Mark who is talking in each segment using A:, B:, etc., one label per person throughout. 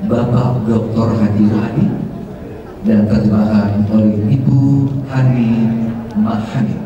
A: Bapak Dr. Haji Rohadi dan terjemahan oleh Ibu Hani Mahani.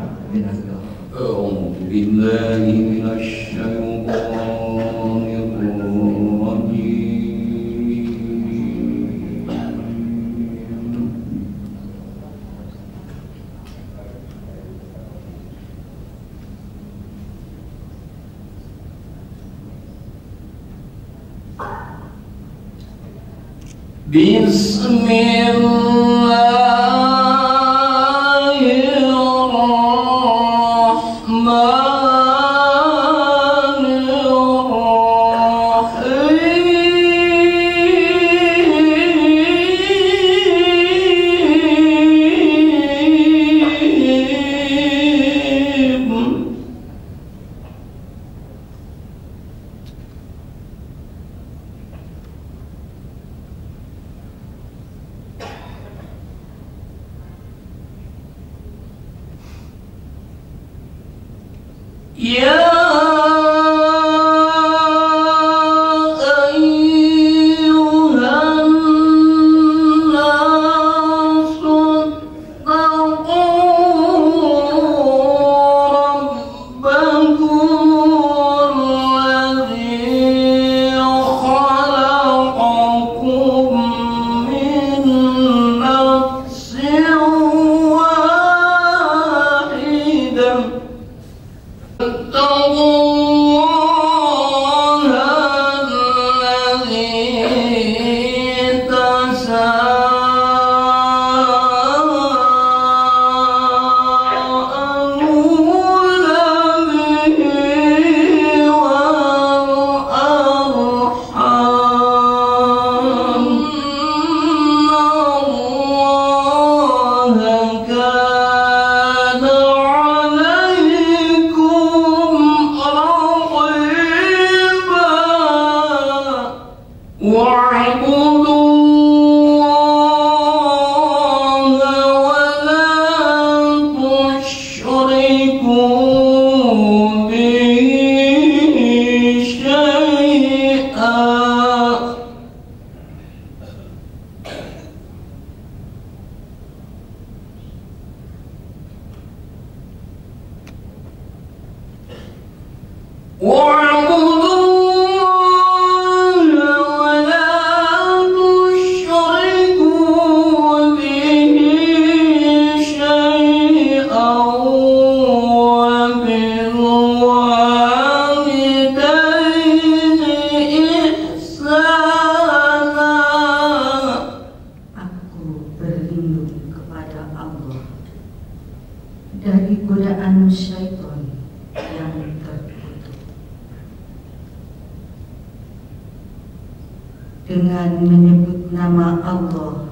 B: Dengan menyebut nama Allah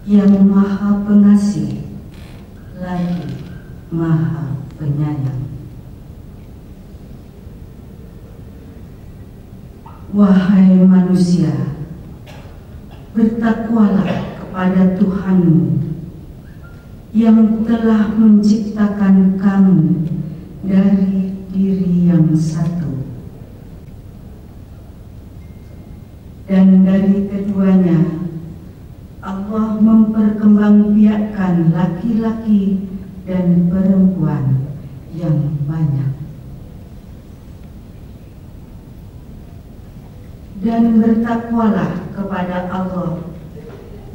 B: yang Maha Pengasih lagi Maha Penyayang. Wahai manusia, bertakwalah kepada Tuhanmu yang telah menciptakan kamu dari diri yang satu, dan dari keduanya Allah memperkembangbiakkan laki-laki dan perempuan yang banyak. Dan bertakwalah kepada Allah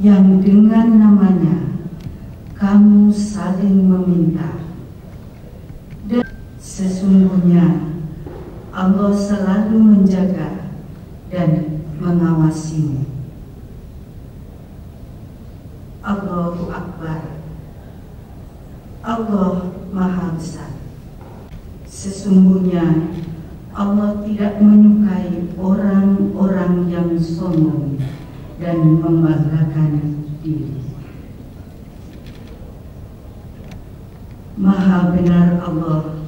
B: yang dengan namanya kamu saling meminta. Dan sesungguhnya Allah selalu menjaga dan mengawasimu. Allahu Akbar. Allah Maha Besar. Sesungguhnya Allah tidak menyukai orang-orang yang sombong dan membanggakan diri. Maha benar Allah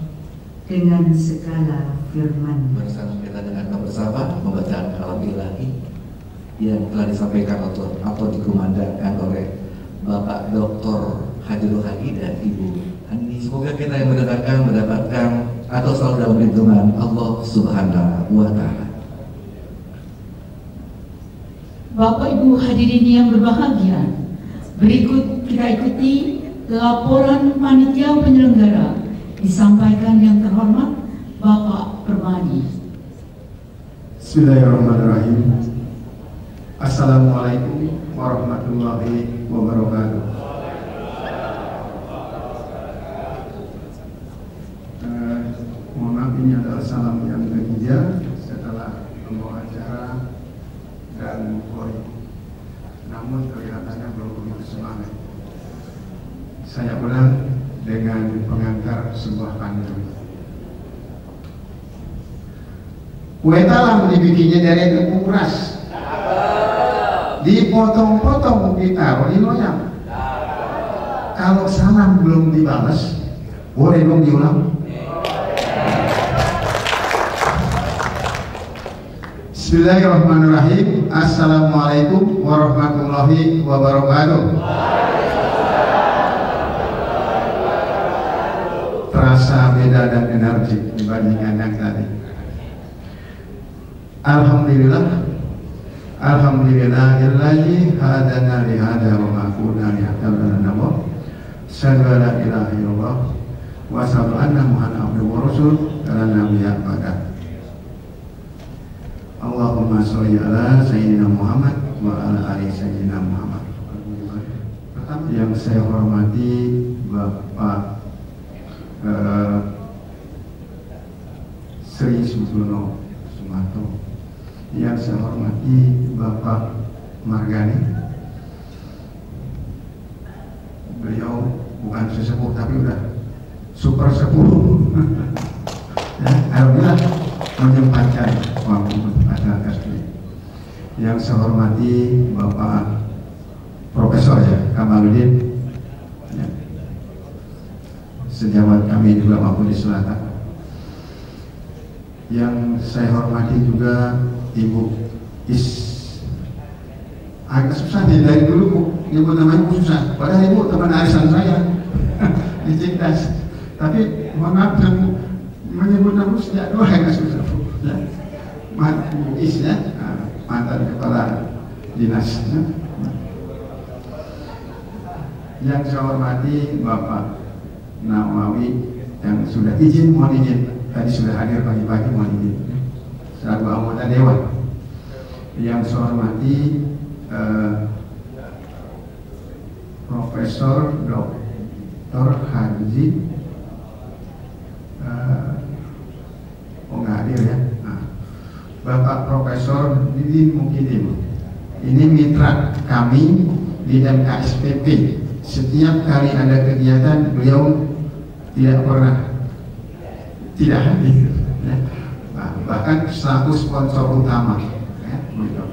B: dengan segala firman.
A: Bersama kita dengan bersama membaca kalam ilahi yang telah disampaikan atau dikumandangkan oleh Bapak Dr. Haji Rohadi dan Ibu Hani. Semoga kita yang mendengarkan mendapatkan atau selalu dalam lindungan Allah Subhanahu wa Ta'ala.
C: Bapak Ibu hadirin yang berbahagia, berikut kita ikuti laporan panitia penyelenggara disampaikan yang terhormat Bapak Permadi.
D: Bismillahirrahmanirrahim. Assalamualaikum warahmatullahi wabarakatuh. Mohon maaf, ini adalah salam yang ketiga setelah pembawa acara dan koi. Namun kelihatannya belum begitu semangat. Saya ulang dengan pengantar sebuah pantun. Kue talam dibikinnya dari tepung beras, dipotong-potong ditaruh di loyang. Kalau salam belum dibalas, boleh dong diulang. Bismillahirrahmanirrahim. Assalamualaikum warahmatullahi wabarakatuh. Terasa beda dan energi dibandingkan yang tadi. Alhamdulillahilladzi hadana li hadza wa ma kunna linahtadiya lawla an la ilaha illallah wa asyhadu anna muhammadan abduhu wa rasuluh nabiyya ba'da. Allahumma sholli ala sayyidina Muhammad wa ala ali sayyidina Muhammad. Yang saya hormati Bapak Sri Sutono Sumarto, yang saya hormati Bapak Margani. Beliau bukan sesepuh tapi udah super sepuh. Ya, alhamdulillah menyempatkan waktu pada kasih. Yang saya hormati Bapak Profesor Kamaludin, ya, sejawat kami juga maupun di Selatan. Yang saya hormati juga Ibu agak susah nih dari dulu Bu, Ibu namanya Bu susah, padahal Ibu teman arisan saya di Cikdas, tapi mohon maaf menyebut nama sejak dua agak susah Bu, ya. Bu ya, mantan kepala dinas, ya. Yang saya hormati Bapak Nawawi yang sudah izin, mohon izin tadi sudah hadir pagi-pagi, mohon izin selaku anggota dewan. Yang saya hormati Profesor Dr. Haji nggak hadir ya. Nah, Bapak Profesor Didin Mukidin, ini mitra kami di MKSPP. Setiap kali ada kegiatan beliau tidak pernah tidak hadir, ya. Bahkan selaku sponsor utama, ya, gitu.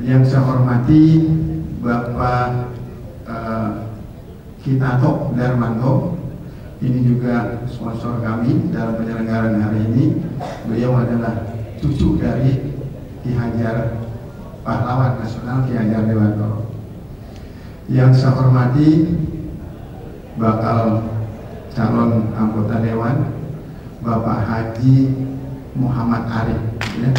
D: Yang saya hormati Bapak Kitato Darmanto, ini juga sponsor kami dalam penyelenggaraan hari ini. Beliau adalah cucu dari Ki Hajar Pahlawan Nasional Ki Hajar Dewantoro. Yang saya hormati bakal calon anggota dewan Bapak Haji Muhammad Arif, ya.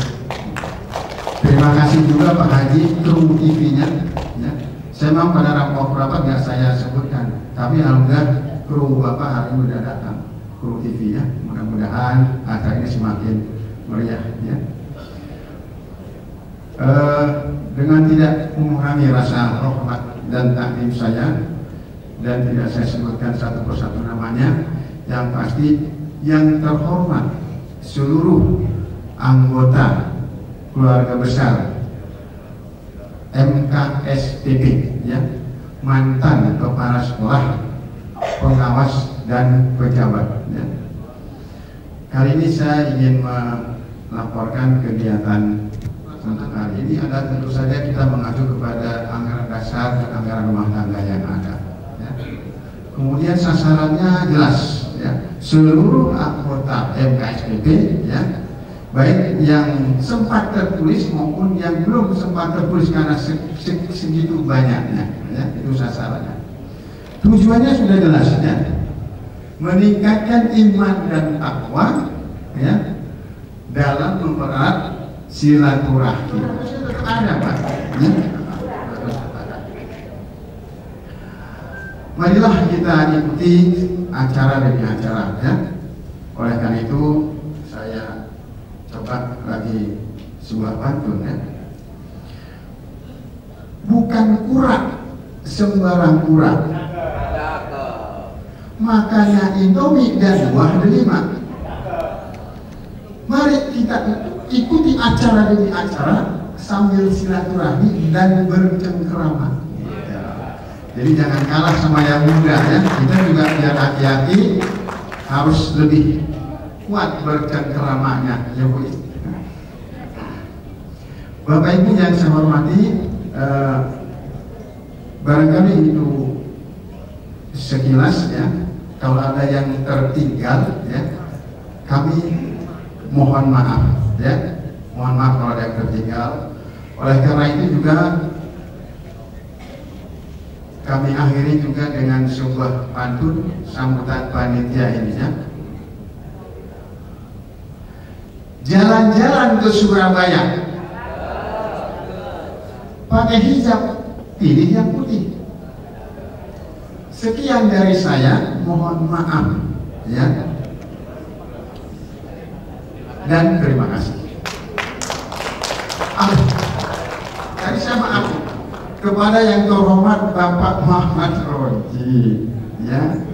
D: Terima kasih juga Pak Haji, kru TV-nya, ya. Saya mau pada rapat nggak saya sebutkan, tapi alhamdulillah kru Bapak hari ini sudah datang, kru TV, ya. Mudah-mudahan acara ini semakin meriah, ya. Dengan tidak mengurangi rasa hormat dan takdim saya, dan tidak saya sebutkan satu persatu namanya, yang pasti yang terhormat seluruh anggota keluarga besar MKSPP, ya, mantan kepala sekolah, pengawas dan pejabat, ya. Kali ini saya ingin melaporkan kegiatan untuk hari ini adalah tentu saja kita mengacu kepada anggaran dasar dan anggaran rumah tangga yang ada, ya. Kemudian sasarannya jelas, ya, seluruh anggota MKSPP, ya, baik yang sempat tertulis maupun yang belum sempat tertulis karena segitu banyaknya, ya, itu sasarannya. Tujuannya sudah jelas, ya, meningkatkan iman dan takwa, ya, dalam mempererat silaturahmi. Ada Pak. Ya. Marilah kita ikuti acara demi acara, ya. Oleh karena itu saya coba lagi sebuah pantun, ya. Bukan kurang sembarang kurang, makanya Indomie dan buah delima. Mari kita ikuti acara demi acara sambil silaturahmi dan bercengkerama. Jadi jangan kalah sama yang muda, ya. Kita juga biar hati-hati, harus lebih kuat bercengkeramanya, ya Bu. Bapak Ibu yang saya hormati, barangkali itu sekilas, ya. Kalau ada yang tertinggal, ya, kami mohon maaf, ya. Mohon maaf kalau ada yang tertinggal. Oleh karena itu juga kami akhiri juga dengan sebuah pantun sambutan panitia ini, ya. Jalan-jalan ke Surabaya, pakai hijab, pilih yang putih. Sekian dari saya, mohon maaf, ya, dan terima kasih. Tadi saya maaf kepada yang terhormat Bapak Muhammad Roji, ya,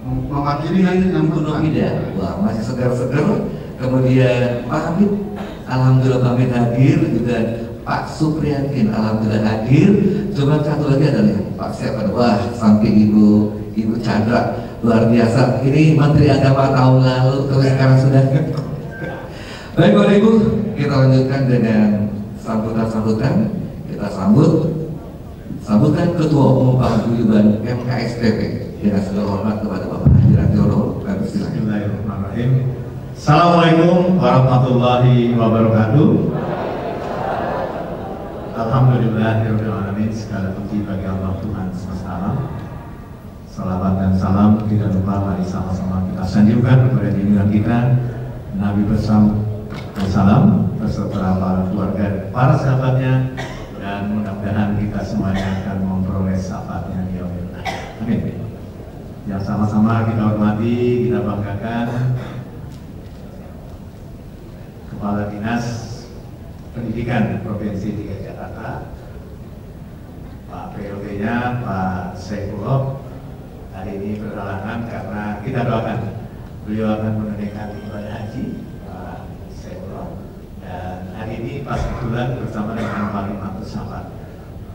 D: mewakili nanti yang
A: Tidak, wah masih segar-segar. Kemudian Pak Hamid, alhamdulillah Pak Hamid hadir, juga Pak Supriyatin alhamdulillah hadir. Cuma satu lagi adalah Pak siapa? Wah, samping Ibu Chandra luar biasa. Ini Menteri Agama tahun lalu, terus sekarang sudah. Baik Bapak Ibu, kita lanjutkan dengan sambutan. Kita sambutkan Ketua Umum Paguyuban MKSTP dengan segala hormat kepada Bapak Haji Rationo.
E: Bismillahirrahmanirrahim. Assalamualaikum warahmatullahi wabarakatuh. Alhamdulillahirrahmanirrahim. Segala puji bagi Allah Tuhan semesta alam. Salawat dan salam tidak lupa mari sama-sama kita sanjungkan kepada junjungan kita Nabi Salam beserta para keluarga, para sahabatnya, dan mudah-mudahan kita semuanya akan memperoleh syafaatnya di yaumil akhir. Amin. Yang sama-sama kita hormati, kita banggakan Kepala Dinas Pendidikan Provinsi DKI Jakarta, Pak PLT-nya Pak Saifullah, hari ini berhalangan karena kita doakan beliau akan menunaikan ibadah haji, Pak Saifullah, dan hari ini pas kebetulan bersama dengan Pak Limatus Sahabat.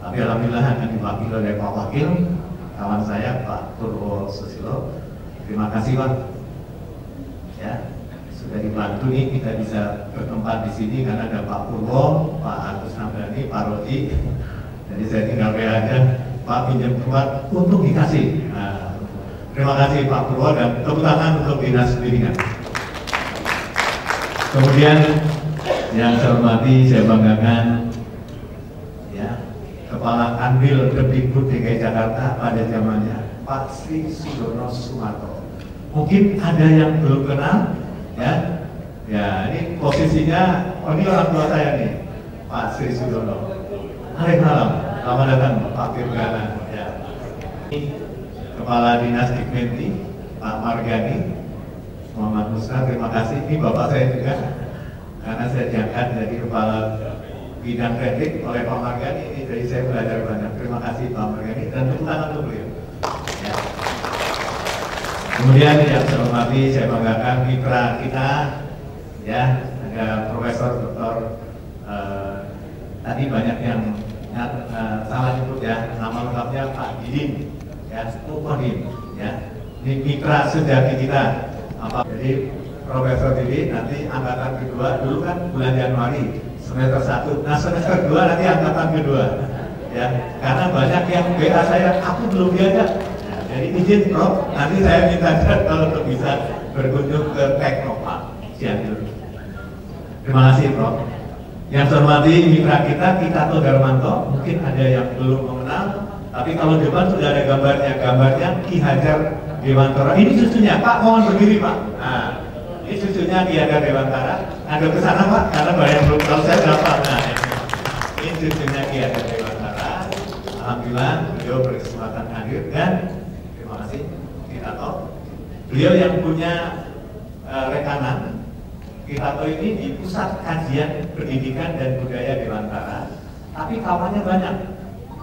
E: Tapi alhamdulillah akan diwakili oleh Pak Wakil, kawan saya Pak Purwo Susilo. Terima kasih Pak, ya, sudah dibantu nih kita bisa bertempat di sini karena ada Pak Purwo, Pak Agus Nabdani, Pak Rodi. Jadi saya tinggal aja Pak pinjam tempat untuk dikasih. Nah, terima kasih Pak Purwo dan tepuk tangan untuk Dinas Pendidikan. Kemudian yang saya hormati, saya banggakan, ya, Kepala Kanwil Kemdikbud DKI Jakarta pada zamannya Pak Sri Sudono Sumarto. Mungkin ada yang belum kenal, ya. Ya, ini posisinya, oh ini orang tua saya nih, Pak Sri Sudono. Waalaikumsalam, selamat datang Pak Firgana. Ya. Kepala Dinas Dikmenti Pak Margani Muhammad Musra, terima kasih. Ini bapak saya juga, karena saya diangkat jadi kepala bidang teknik oleh Pak Margani. Ini jadi saya belajar banyak. Terima kasih Pak Margani dan tepuk tangan untuk beliau. Ya. Kemudian yang saya hormati, saya banggakan mitra kita, ya, ada Profesor Dr. Tadi banyak yang salah nyebut, ya, nama lengkapnya Pak Didin, ya, Mukodim, ya, ini mitra sejati kita. Jadi Profesor Didin nanti angkatan kedua, dulu kan bulan Januari semester 1, nah semester 2 nanti angkatan kedua, ya, karena banyak yang WA saya, aku belum diajak. Jadi izin Prof, nanti saya minta kalau untuk bisa berkunjung ke Teknopark Cianjur. Terima kasih Prof. Yang saya hormati mitra kita Toh Darmanto, mungkin ada yang belum mengenal, tapi kalau depan sudah ada gambarnya Ki Hajar Dewantara. Ini cucunya, Pak, mohon berdiri Pak. Nah, ini cucunya Ki Hajar Dewantara. Ada ke sana Pak, karena banyak belum tahu saya berapa. Nah, ini cucunya Ki Hajar Dewantara. Alhamdulillah beliau berkesempatan hadir dan terima kasih Ki Tato. Beliau yang punya rekanan. Ki Tato ini di Pusat Kajian Pendidikan dan Budaya Dewantara, tapi kawannya banyak.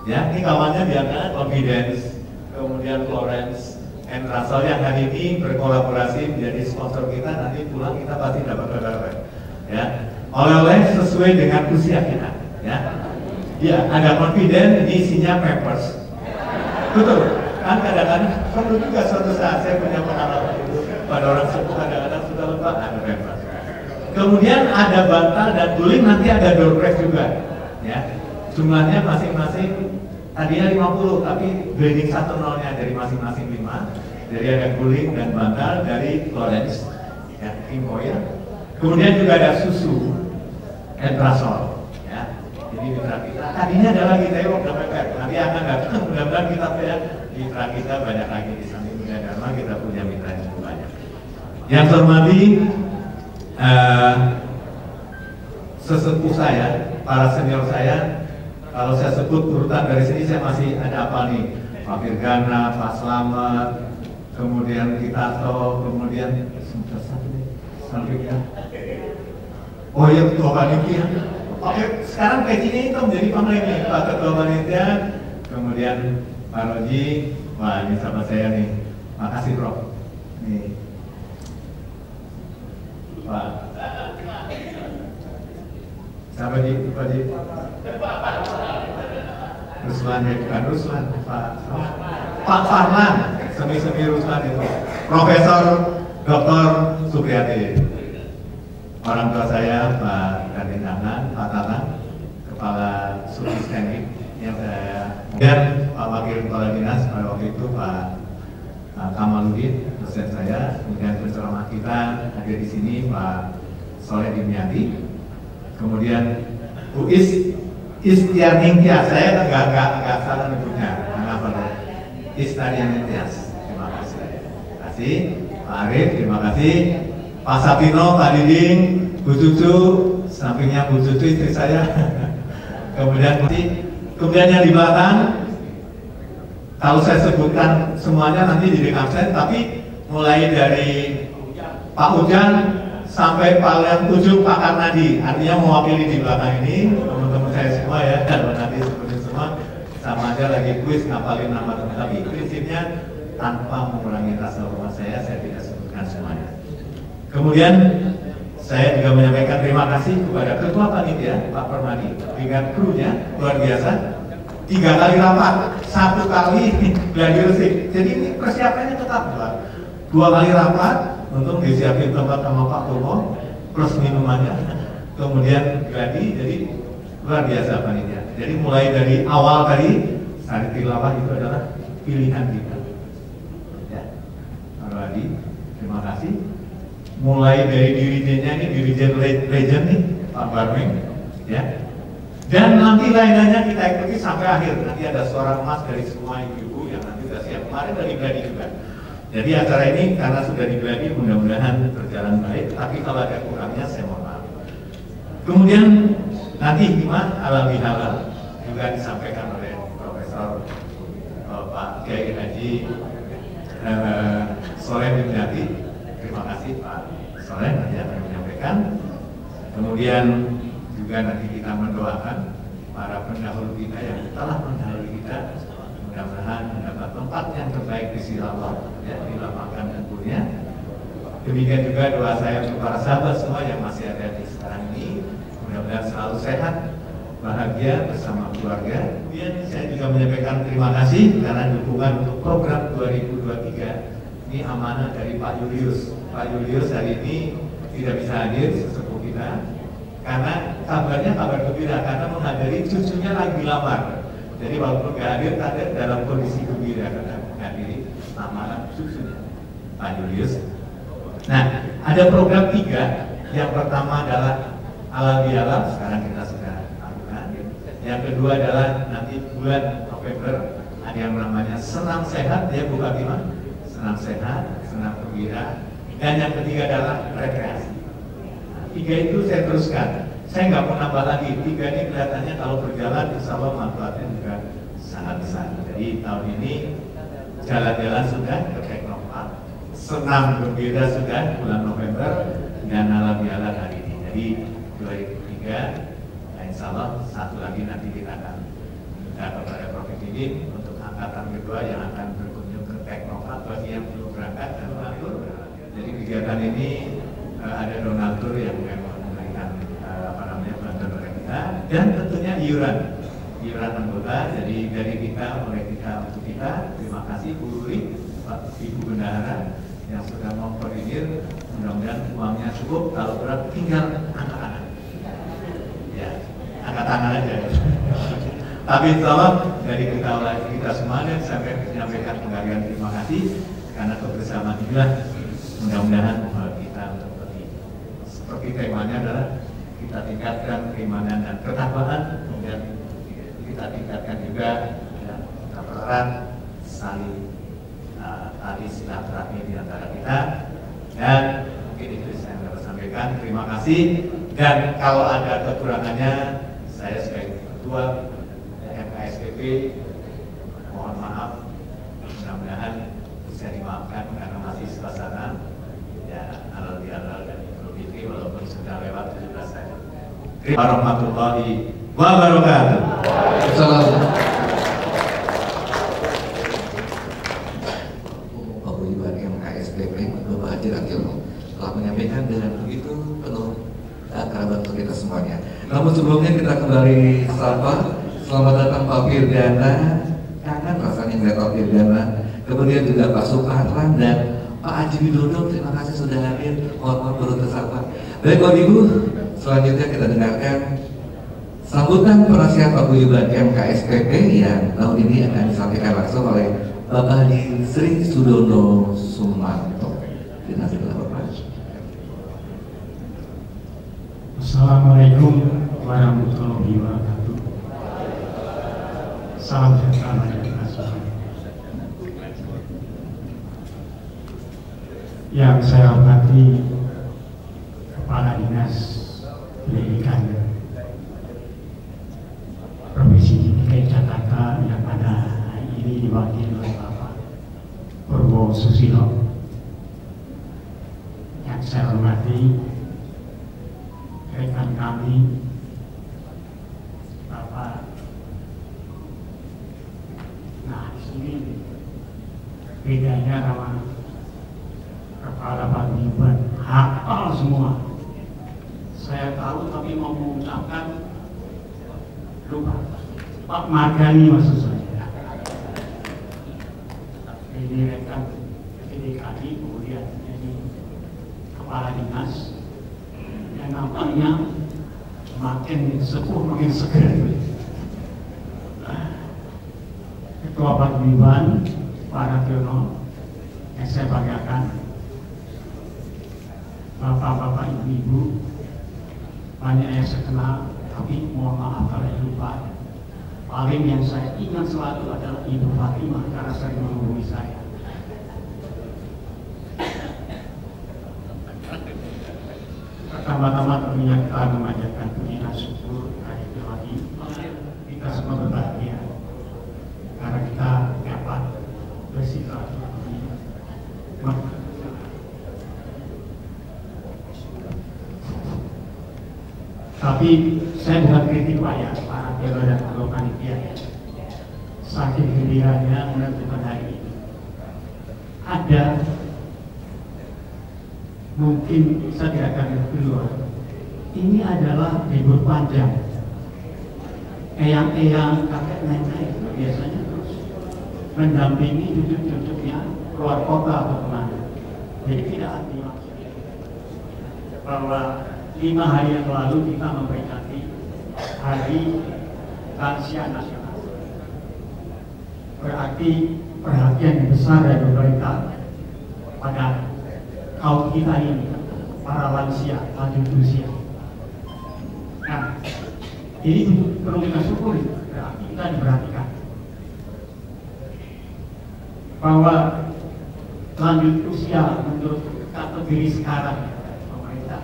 E: Ya, ini kawannya di antara Confidence, kemudian Florence, and Russell yang hari ini berkolaborasi menjadi sponsor kita. Nanti pulang kita pasti dapat oleh-oleh. Ya, oleh-oleh sesuai dengan usia kita. Ya, ya ada Confidence, ini isinya papers. Betul. Kan kadang-kadang perlu juga suatu saat saya punya pengalaman itu pada orang sepuh kadang-kadang sudah lupa ada papers. Kemudian ada bantal dan guling, nanti ada door prize juga. Ya, jumlahnya masing-masing tadinya 50, tapi grading 1-0-nya dari masing-masing 5. Jadi ada guling dan bantal dari Florence, ya, King Oil. Kemudian juga ada susu and rasol. Ya, jadi mitra kita. Tadinya adalah kita yang udah mepet. Nanti akan datang mudah-mudahan kita punya mitra kita banyak lagi di samping Muda Dharma kita punya mitra yang cukup banyak. Yang hormati sesepuh saya, para senior saya. Kalau saya sebut urutan dari sini saya masih ada apa nih? Pak Firgana, Pak Slamet, kemudian Ki Tato, kemudian selanjutnya. Oh iya, Ketua Panitia. Oke, sekarang pecinya itu menjadi panglima, Pak Ketua Panitia, kemudian Pak Roji. Wah, ini sama saya nih. Makasih Prof. Nih. Pak. Siapa di Ruslan ya, bukan Ruslan, Pak Farlan, semi Ruslan itu, Profesor Dr. Supriyati, orang tua saya Pak Kadinangan, Pak Tatang, Kepala Subdis Teknik yang saya, dan Pak Wakil Kepala Dinas pada waktu itu Pak Kamaludin, dosen saya, kemudian penceramah kita hadir di sini Pak Soleh Dimyati, kemudian Bu Istianingtyas, saya nggak salah nyebutnya, kenapa loh? Istianingtyas, terima kasih Pak Arif, terima kasih Pak Sapino, Pak Diding, Bu Cucu, sampingnya Bu Cucu istri saya, kemudian yang di belakang, kalau saya sebutkan semuanya nanti jadi absen, tapi mulai dari Pak Ujan sampai paling ujung Pak Karnadi, artinya mewakili di belakang ini teman-teman saya semua ya, dan nanti seperti semua sama aja lagi kuis ngapalin nama teman, tapi prinsipnya tanpa mengurangi rasa hormat saya tidak sebutkan semuanya. Kemudian saya juga menyampaikan terima kasih kepada Ketua Panitia Pak Permadi dengan krunya luar biasa, 3 kali rapat, 1 kali gladi resik, jadi ini persiapannya tetap 2 kali rapat. Untuk disiapin tempat sama Pak Purwo plus minumannya, kemudian gladi, jadi luar biasa panitia. Jadi mulai dari awal tadi Sari Tilawah itu adalah pilihan kita. Ya, Pak Adi, terima kasih. Mulai dari dirijennya ini, dirijen legend nih Pak Barmeng, ya. Dan nanti lainnya kita ikuti sampai akhir. Nanti ada suara emas dari semua ibu-ibu yang nanti sudah siap. Kemarin dari gladi juga. Jadi acara ini karena sudah digladi mudah-mudahan berjalan baik, tapi kalau ada kurangnya saya mohon maaf. Kemudian nanti hikmah halal bihalal juga disampaikan oleh Profesor Pak Kiai Haji Soleh Dimyati. Terima kasih Pak Soleh nanti akan menyampaikan. Kemudian juga nanti kita mendoakan para pendahulu kita yang telah mendahului kita, mudah-mudahan mendapat tempat yang terbaik di sisi Allah, ya, dilapangkan tentunya. Demikian juga doa saya untuk para sahabat semua yang masih ada di sekarang ini, mudah-mudahan selalu sehat, bahagia bersama keluarga. Kemudian saya juga menyampaikan terima kasih karena dukungan untuk program 2023 ini amanah dari Pak Julius. Pak Julius hari ini tidak bisa hadir, sesepuh kita, karena kabarnya kabar gembira karena menghadiri cucunya lagi dilamar. Jadi walaupun nggak hadir, dalam kondisi gembira karena menghadiri lamaran cucunya Pak Julius. Nah, ada program 3. Yang pertama adalah halal bihalal, sekarang kita sudah lakukan. Yang kedua adalah nanti bulan November ada yang namanya senam sehat, dia buka gimana? Senam sehat, senam gembira. Dan yang ketiga adalah rekreasi. 3 itu saya teruskan. Saya nggak mau nambah lagi, 3 ini kelihatannya kalau berjalan insya Allah manfaatnya juga sangat besar. Jadi tahun ini jalan-jalan sudah ke Teknopark, senam gembira sudah bulan November, dan halal-bihalal hari ini. Jadi 2003, insya Allah satu lagi nanti kita akan minta kepada Prof. Didin untuk angkatan kedua yang akan berkunjung ke Teknopark bagi yang belum berangkat dan donatur. Jadi kegiatan ini ada donatur yang memang memberikan bantuan oleh kita, dan tentunya iuran anggota. Jadi dari kita, oleh kita untuk kita. Terima kasih Bu Ruri, Pak Ibu Bendahara yang sudah mengkoordinir. Mudah-mudahan uangnya cukup, kalau berat tinggal angkat-angkat. Ya, angkat tangan aja. Tapi insya Allah dari kita semuanya sampai menyampaikan penghargaan terima kasih karena kebersamaan inilah mudah-mudahan kita untuk seperti temanya adalah kita tingkatkan keimanan dan ketakwaan, kemudian kita tingkatkan juga keperan saling tali silaturahmi di antara kita. Dan mungkin itu saya dapat sampaikan. Terima kasih. Dan kalau ada kekurangannya, saya sebagai ketua MKSPP mohon maaf. Mudah-mudahan bisa dimaafkan karena masih suasana ya halal-bihalal dan Idul Fitri walaupun sudah lewat 17 hari. Warahmatullahi wabarakatuh.
A: Assalamualaikum. Bapak Ibu MKSPP Bapak Haji Radiono telah menyampaikan dengan begitu penuh kerabat untuk kita semuanya. Namun sebelumnya kita kembali sapa, selamat datang Pak Firdiana, kangen rasanya melihat Pak Firdiana. Kemudian juga Pak Suparlan dan Pak Haji Widodo, terima kasih sudah hadir. Mohon turut tersapa. Baik Bapak Ibu, selanjutnya kita dengarkan sambutan penasihat paguyuban MKSPP yang tahun ini akan disampaikan langsung oleh Bapak Haji Sri Sudono Sumarto. Dinasihatkan Bapak.
F: Assalamualaikum warahmatullahi wabarakatuh. Salam sejahtera kita semua. Yang saya hormati Kepala Dinas Pendidikan Provinsi DKI Jakarta yang pada hari ini diwakili oleh Bapak Purwo Susilo. Yang saya hormati rekan kami Bapak, nah di sini bedanya sama kepala paguyuban hafal semua. Saya tahu tapi mau mengucapkan lupa. Pak Margani maksud saya. Ini rekan PDKI, kemudian ini kepala dinas yang nampaknya makin sepuh makin seger. Ketua paguyuban Pak Radiono yang saya banggakan, bapak-bapak, ibu-ibu, banyak yang saya kenal, tapi mohon maaf kalau lupa. Paling yang saya ingat selalu adalah Ibu Fatimah karena sering menghubungi saya. Pertama-tama tentunya kita memanjatkan puji dan syukur hari ini. Kita semua berbahagia karena kita dapat bersilaturahmi. Tapi saya bukan kritik Pak ya, para dewa dan ketua panitia. Saking gembiranya menentukan hari ini. Ada mungkin saya tidak akan keluar. Ini adalah libur panjang. Eyang-eyang kakek nenek itu biasanya terus mendampingi cucu-cucunya keluar kota atau kemana. Jadi tidak arti maksudnya bahwa 5 hari yang lalu kita memperingati Hari Lansia Nasional. Berarti perhatian yang besar dari pemerintah pada kaum kita ini, para lansia, lanjut usia. Nah, ini perlu kita syukuri, berarti kita diperhatikan bahwa lanjut usia menurut kategori sekarang pemerintah,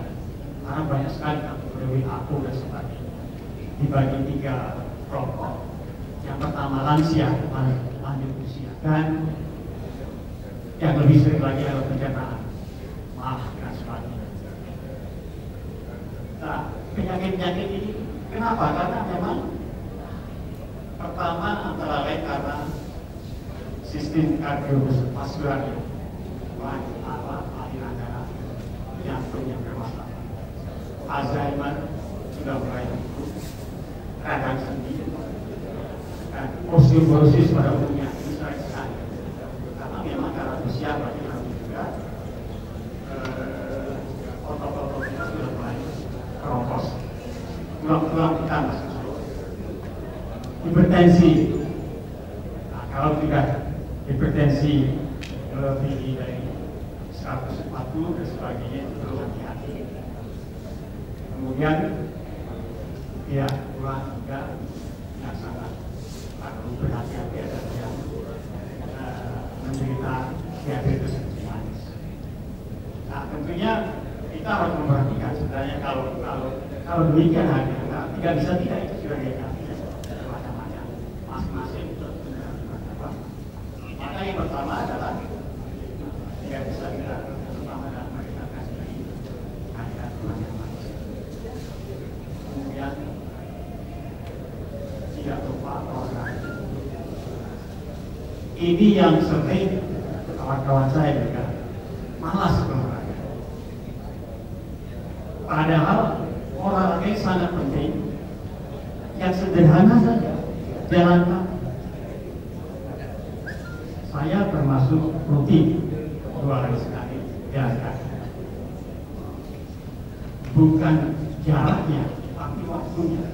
F: karena banyak sekali kategori WHO dan sebagainya. Dibagi 3 kelompok. Yang pertama lansia, lanjut usia, dan yang lebih sering lagi adalah pencernaan, maaf dan sebagainya. Nah, penyakit-penyakit ini kenapa? Karena memang pertama antara lain karena sistem kardiovaskular aliran darah jantung yang bermasalah. Alzheimer sudah mulai radang sendi dan osteoporosis pada umumnya ini sering sekali karena memang karena usia bagi kami juga otot-otot kita sudah mulai keropos, tulang-tulang kita masih sulit. Hipertensi, nah, kalau tidak hipertensi lebih dari 140 dan sebagainya itu perlu hati-hati. Kemudian ya tulang juga yang sangat perlu berhati-hati adalah yang menderita diabetes manis. Nah tentunya kita harus memperhatikan sebenarnya kalau demikian hanya tidak bisa tidak itu sudah dikatakan macam-macam masing-masing itu maka yang pertama adalah tidak bisa kita pertama adalah mereka kasih kehadiran Tuhan yang manis. Kemudian tidak lupa olahraga. Ini yang sering kawan-kawan saya juga malas olahraga. Padahal olahraga sangat penting. Yang sederhana saja, jalan kaki. Saya termasuk rutin 2 hari sekali jalan kaki. Bukan jaraknya, tapi waktunya.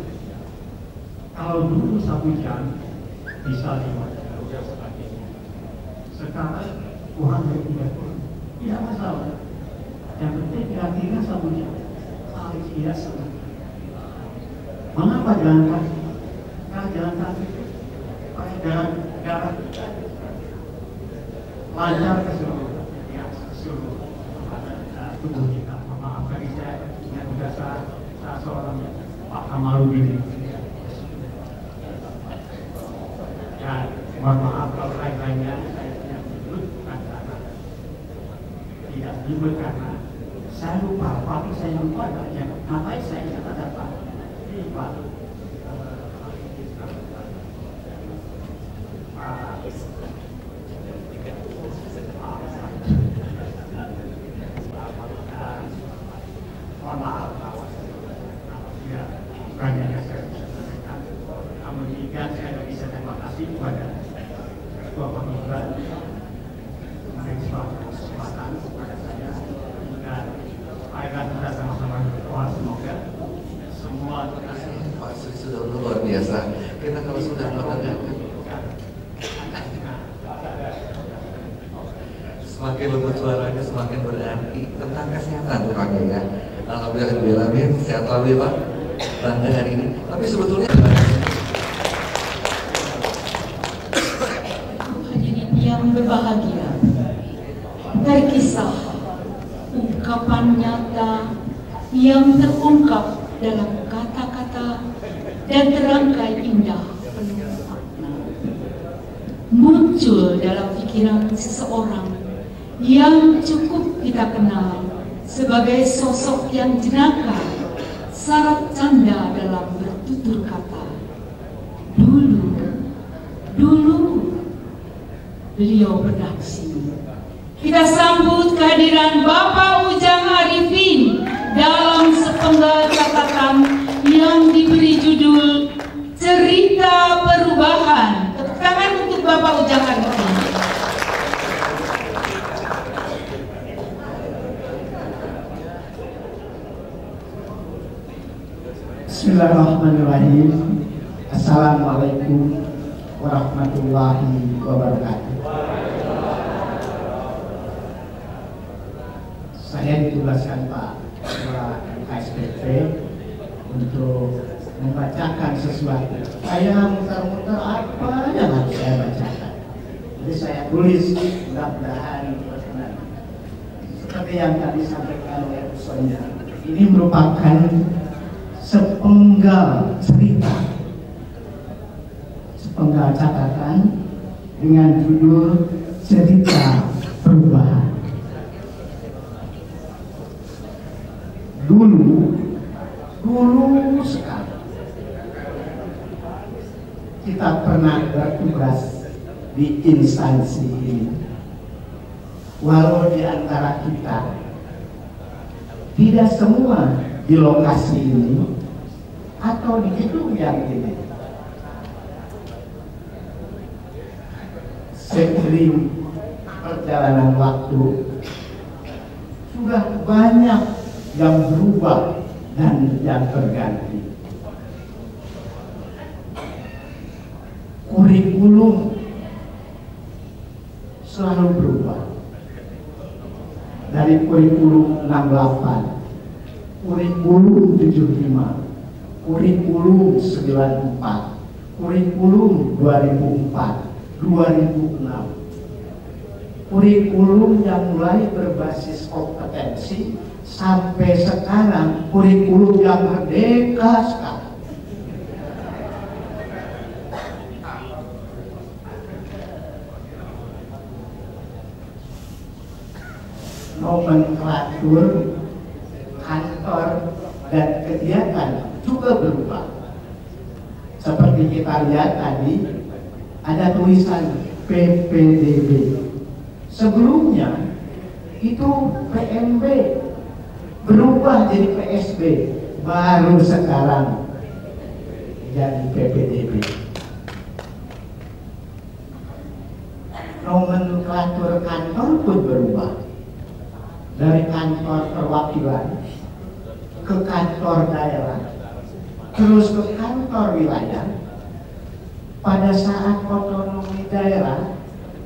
F: Kalau dulu 1 jam bisa 5 jam dan sebagainya. Sekarang kurang dari 30. Tidak masalah. Yang penting kira-kira 1 jam. Paling tidak setengah. Mengapa jalan kaki? Karena jalan kaki supaya jalan darah kita lancar ke seluruh tubuh kita. Maaf tadi saya ingat juga saat seorang Pak Kamarudin. Dan mohon maaf kalau lain-lainnya saya tidak menyebut karena tidak menyebut karena saya lupa, tapi saya lupa ngapain saya kata Pak ini Pak mohon maaf ya banyak yang saya bisa sampaikan. Namun demikian saya tidak bisa terima kasih kepada Ketua Pemimpinan memberi kesempatan kepada saya dan agar kita sama-sama berdoa semoga semua
A: Pak sudah luar biasa. Kita kalau sudah melakukan semakin lembut suaranya semakin berarti tentang kesehatan rupanya ya. Alhamdulillah sehat selalu ya Pak. Bangga hari ini. Tapi sebetulnya
C: hadirin yang berbahagia, berkisah ungkapan nyata yang terungkap dalam kata-kata dan terangkai indah penuh makna muncul dalam pikiran seseorang yang cukup kita kenal sebagai sosok yang jenaka, syarat canda dalam bertutur kata. Dulu beliau berdasi. Kita sambut kehadiran Bapak Ujang Arifin dalam sepenggal catatan yang diberi judul Cerita Perubahan. Tepuk tangan untuk Bapak Ujang Arifin.
G: Bismillahirrahmanirrahim. Assalamualaikum warahmatullahi wabarakatuh. Saya ditugaskan Pak Ketua KSPP untuk membacakan sesuatu. Saya muter-muter apa yang harus saya bacakan. Jadi saya tulis, mudah-mudahan berkenan. Seperti yang tadi sampaikan oleh Bu Sonia, ini merupakan sepenggal cerita, sepenggal catatan dengan judul Cerita Perubahan. Dulu sekali kita pernah bertugas di instansi ini. Walau di antara kita tidak semua di lokasi ini atau di gedung yang ini, seiring perjalanan waktu sudah banyak yang berubah dan yang berganti. Kurikulum selalu berubah. Dari kurikulum 68, kurikulum 75, kurikulum 94, kurikulum 2004, 2006, kurikulum yang mulai berbasis kompetensi sampai sekarang kurikulum yang merdeka sekali. Nomenklatur kantor dan kegiatan juga berubah. Seperti kita lihat tadi, ada tulisan PPDB. Sebelumnya itu PMB, berubah jadi PSB, baru sekarang jadi PPDB. Nomenklatur kantor pun berubah. Dari kantor perwakilan ke kantor daerah, terus ke kantor wilayah. Pada saat otonomi daerah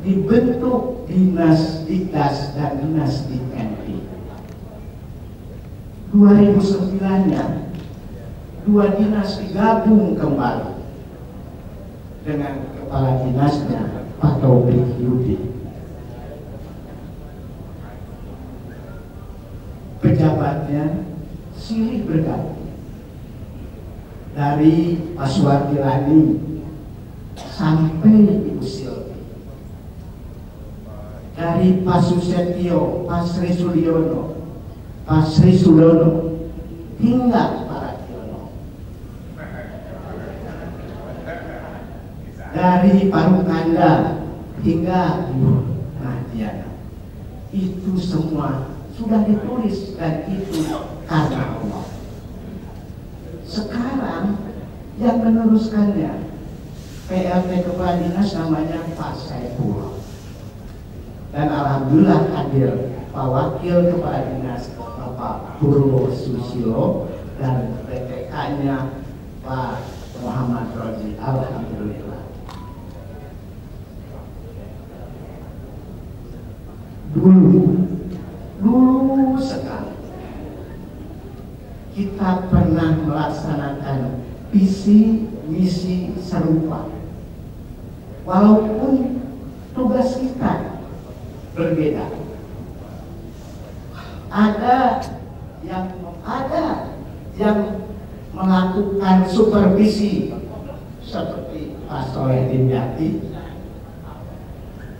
G: dibentuk Dinas Dikdas dan Dinas Dikenti. 2009-nya dua dinas digabung kembali dengan kepala dinasnya Pak Taufik Yudi. Pejabatnya silih berganti, dari Pak Suwardi Lani sampai Ibu Silvi, dari Pak Susetio, Pak Sri Sulyono, Pak Sri Sulono, hingga Pak Radiono, dari Pak Rukanda hingga Ibu Nadiana. Itu semua sudah ditulis dan itu karena Allah. Sekarang yang meneruskannya PLT Kepala Dinas namanya Pak Saifullah, dan alhamdulillah hadir Pak Wakil Kepala Dinas Bapak Purwo Susilo dan PTK-nya Pak Muhammad Rozi. Alhamdulillah. Dulu sekali kita pernah melaksanakan visi misi serupa, walaupun tugas kita berbeda. Ada yang melakukan supervisi seperti Pak Soledin Yati,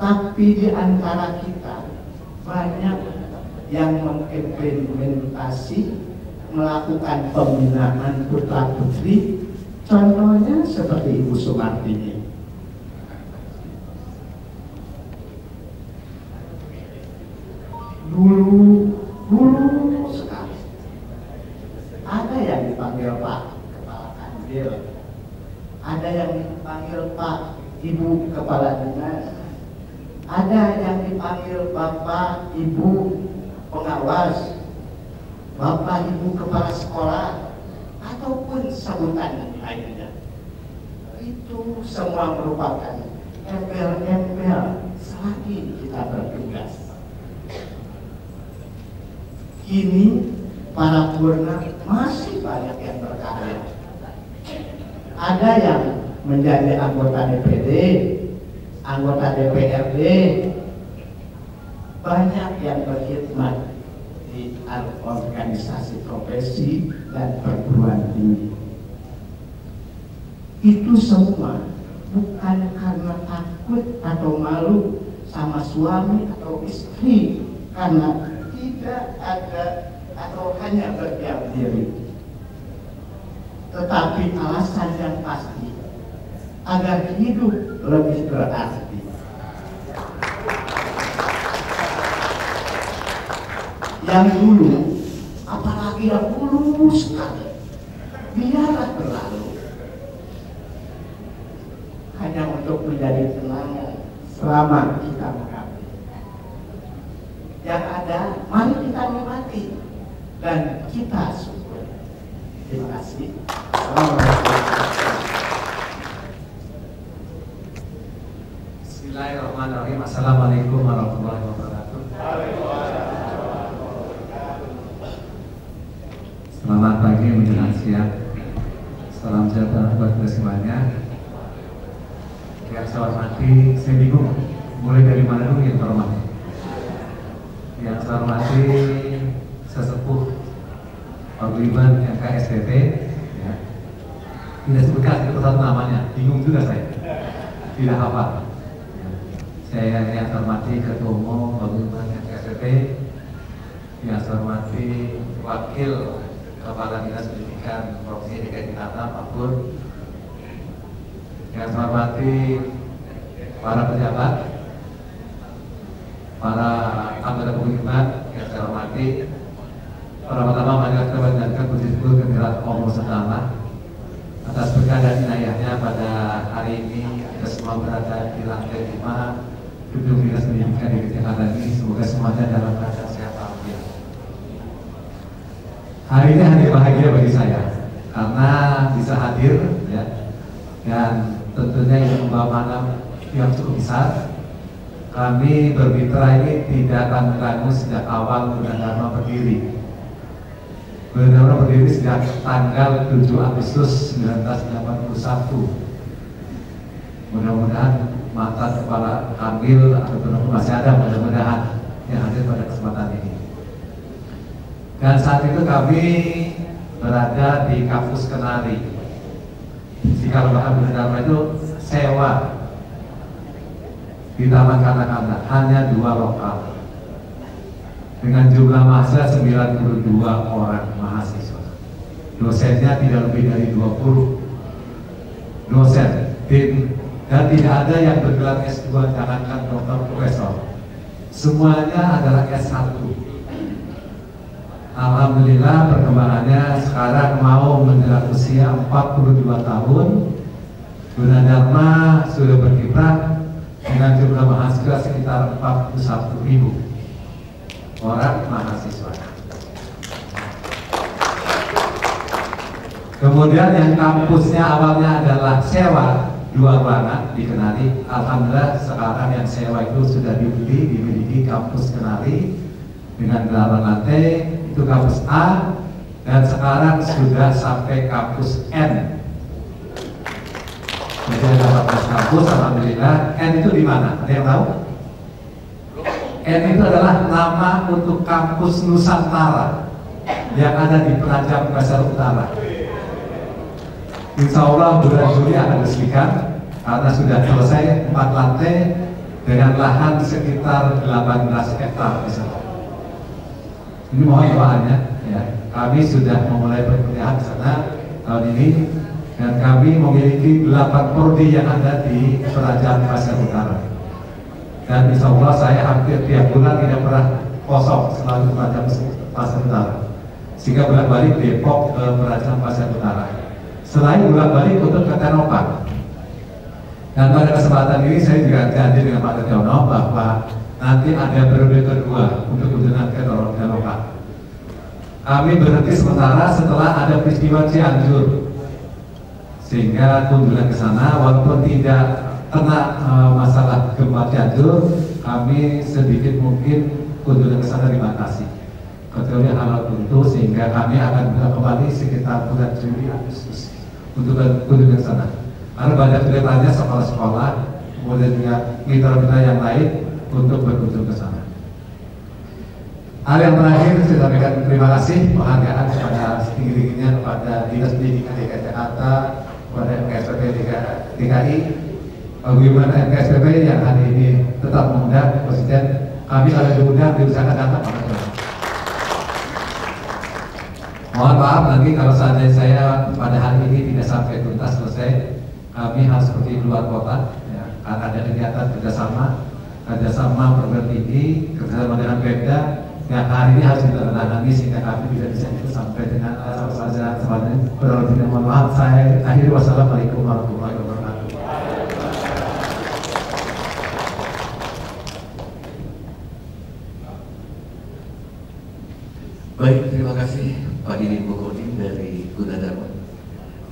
G: tapi di antara kita banyak yang mengimplementasi, melakukan pembinaan putra putri, contohnya seperti Ibu Sumartini. Dulu sekali ada yang dipanggil Pak Kepala Kanwil, ada yang dipanggil Pak Ibu Kepala Dinas, ada yang dipanggil Bapak Ibu Pengawas, Bapak Ibu Kepala Sekolah, ataupun sebutan lainnya. Itu semua merupakan embel-embel selagi kita bertugas. Kini para purna masih banyak yang berkarya. Ada yang menjadi anggota DPD, anggota DPRD, banyak yang berkhidmat di organisasi profesi dan perguruan tinggi. Itu semua bukan karena takut atau malu sama suami atau istri, karena tidak ada atau hanya berdiam diri, tetapi alasan yang pasti agar hidup lebih berarti. Yang dulu, apalagi yang dulu sekali, biarlah berlalu, hanya untuk menjadi kenangan selama kita mengabdi. Yang ada, mari kita nikmati dan kita syukur. Terima kasih.
H: Bismillahirrahmanirrahim. Assalamualaikum warahmatullahi wabarakatuh. Selamat pagi menjelang siang. Salam sejahtera buat kita semuanya. Yang saya hormati, saya bingung mulai dari mana dulu yang terhormat. Yang saya hormati sesepuh Paguyuban MKSDT, ya. Tidak sebutkan itu satu namanya, bingung juga saya, tidak hafal. Ya. Saya yang saya hormati Ketua Umum Paguyuban MKSDT, yang saya hormati Wakil Kepala Dinas Pendidikan Provinsi DKI Jakarta, Pak Pur, yang saya hormati para pejabat, para anggota paguyuban, yang saya hormati, pertama-tama marilah kita panjatkan puji syukur kehadirat Allah Subhanahu atas berkah dan inayahnya pada hari ini kita semua berada di lantai 5 gedung Dinas Pendidikan DKI Jakarta ini. Semoga semuanya dalam keadaan sehat walafiat. Hari ini hari bahagia bagi saya karena bisa hadir, ya, dan tentunya ini membawa makna yang cukup besar. Kami bermitra ini tidak ragu-ragu sejak awal Gunadarma berdiri. Gunadarma berdiri sejak tanggal 7 Agustus 1981. Mudah-mudahan mantan kepala Kamil ataupun masih ada, mudah-mudahan yang hadir pada kesempatan ini. Dan saat itu kami berada di kampus Kenari. Jika Lembaga Gunadarma itu sewa di Taman Kanak-kanak, hanya 2 lokal dengan jumlah mahasiswa 92 orang mahasiswa. Dosennya tidak lebih dari 20 dosen, dan tidak ada yang bergelar S2, jangankan dokter, profesor. Semuanya adalah S1. Alhamdulillah perkembangannya sekarang mau menjelang usia 42 tahun. Gunadarma sudah berkiprah dengan jumlah mahasiswa sekitar 41.000 orang mahasiswa. Kemudian yang kampusnya awalnya adalah sewa 2 ruangan di Kenari. Alhamdulillah sekarang yang sewa itu sudah dimiliki kampus Kenari dengan 8 lantai, itu kampus A, dan sekarang sudah sampai kampus N. Jadi ada 14 kampus, alhamdulillah. N itu di mana? Ada yang tahu? N itu adalah nama untuk kampus Nusantara yang ada di Penajam Pasar Utara. Insya Allah bulan Juli akan resmikan karena sudah selesai 4 lantai dengan lahan sekitar 18 hektar di sana. Ini mohon doanya, ya. Kami sudah memulai perkuliahan di sana tahun ini. Dan kami memiliki 8 prodi yang ada di Penajam Pasar Utara. Dan insya Allah saya hampir tiap bulan tidak pernah kosong selalu Penajam Pasar Utara. Sehingga bolak-balik Depok ke Penajam Pasar Utara. Selain bolak-balik untuk ke Tenopak. Dan pada kesempatan ini saya juga janji dengan Pak Terjono bahwa nanti ada periode kedua untuk kunjungan ke Tenopak. Kami berhenti sementara setelah ada peristiwa Cianjur. Sehingga kunjungan ke sana walaupun tidak kena masalah gempa Cianjur, kami sedikit mungkin kunjungan ke sana dibatasi. Kecuali halal tentu, sehingga kami akan kembali sekitar bulan Juli Agustus untuk kunjungan ke sana. Karena banyak kelihatannya sekolah-sekolah, kemudian juga mitra-mitra yang lain untuk berkunjung ke sana. Hal yang terakhir, saya sampaikan terima kasih penghargaan kepada setinggi-tingginya kepada Dinas Pendidikan DKI Jakarta, kepada MKSPP DKI, bagaimana MKSPP yang hari ini tetap mengundang Presiden. Kami kalau diundang diusahakan datang. Mohon maaf nanti kalau seandainya saya pada hari ini tidak sampai tuntas selesai, kami harus pergi keluar kota, ya, karena ada kegiatan kerjasama perguruan tinggi, kerjasama dengan Pemda, yang hari ini harus ditandatangani sehingga kami bisa itu sampai dengan saja semuanya. Mohon maaf, saya akhiri. Wassalamualaikum warahmatullahi wabarakatuh.
A: Baik, terima kasih Pak Didi Bukodin dari Gunadarma.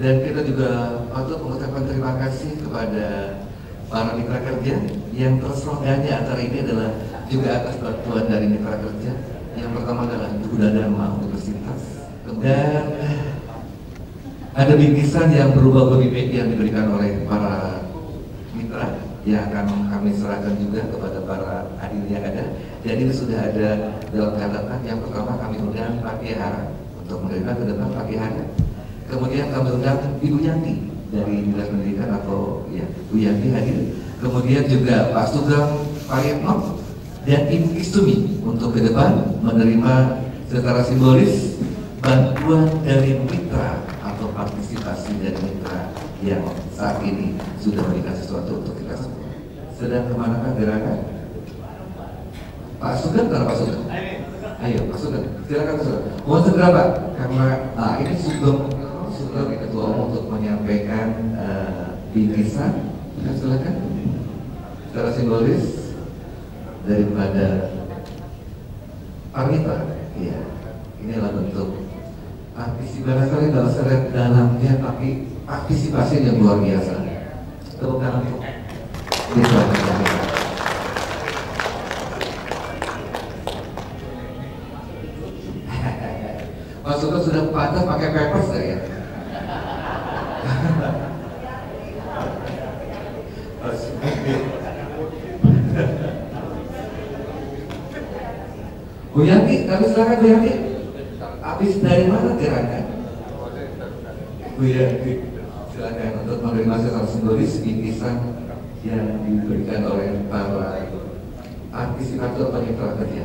A: Dan kita juga patut mengucapkan terima kasih kepada para mitra kerja yang terselenggaranya antara ini adalah juga atas bantuan dari mitra kerja. Yang pertama adalah Gunadarma Universitas. Dan ada bingkisan yang berubah bodi yang diberikan oleh para mitra yang akan kami serahkan juga kepada para hadir yang ada. Dan ini sudah ada dalam catatan. Yang pertama kami undang Pak Kiahara untuk menerima ke depan Pak Kiahara. Kemudian kami undang Ibu Yanti dari Dinas Pendidikan atau ya Bu Yanti hadir. Kemudian juga Pak Sugeng Parietno dan Ibu Istumi untuk ke depan menerima secara simbolis bantuan dari mitra atau partisipasi dari mitra yang saat ini sudah memberikan sesuatu untuk kita semua. Sedang kemanakah gerakan? Pak Sugeng, Pak Sugeng. Ayo Pak Sugeng, silakan Pak Sugeng. Mohon segera Pak, karena ini Sugeng Ketua Umum untuk menyampaikan bingkisan. Silakan. Secara simbolis daripada Parmita, iya. Inilah bentuk partisipasi dalamnya, tapi partisipasi yang luar biasa. Tepuk tangan untuk Pak Sugeng sudah patah pakai papers ya? Bu Yanti, kami silakan Bu Yanti. Habis dari mana gerakan? Bu Yanti, silakan untuk menerima secara simbolis bingkisan yang diberikan oleh para partisipator penitra kerja.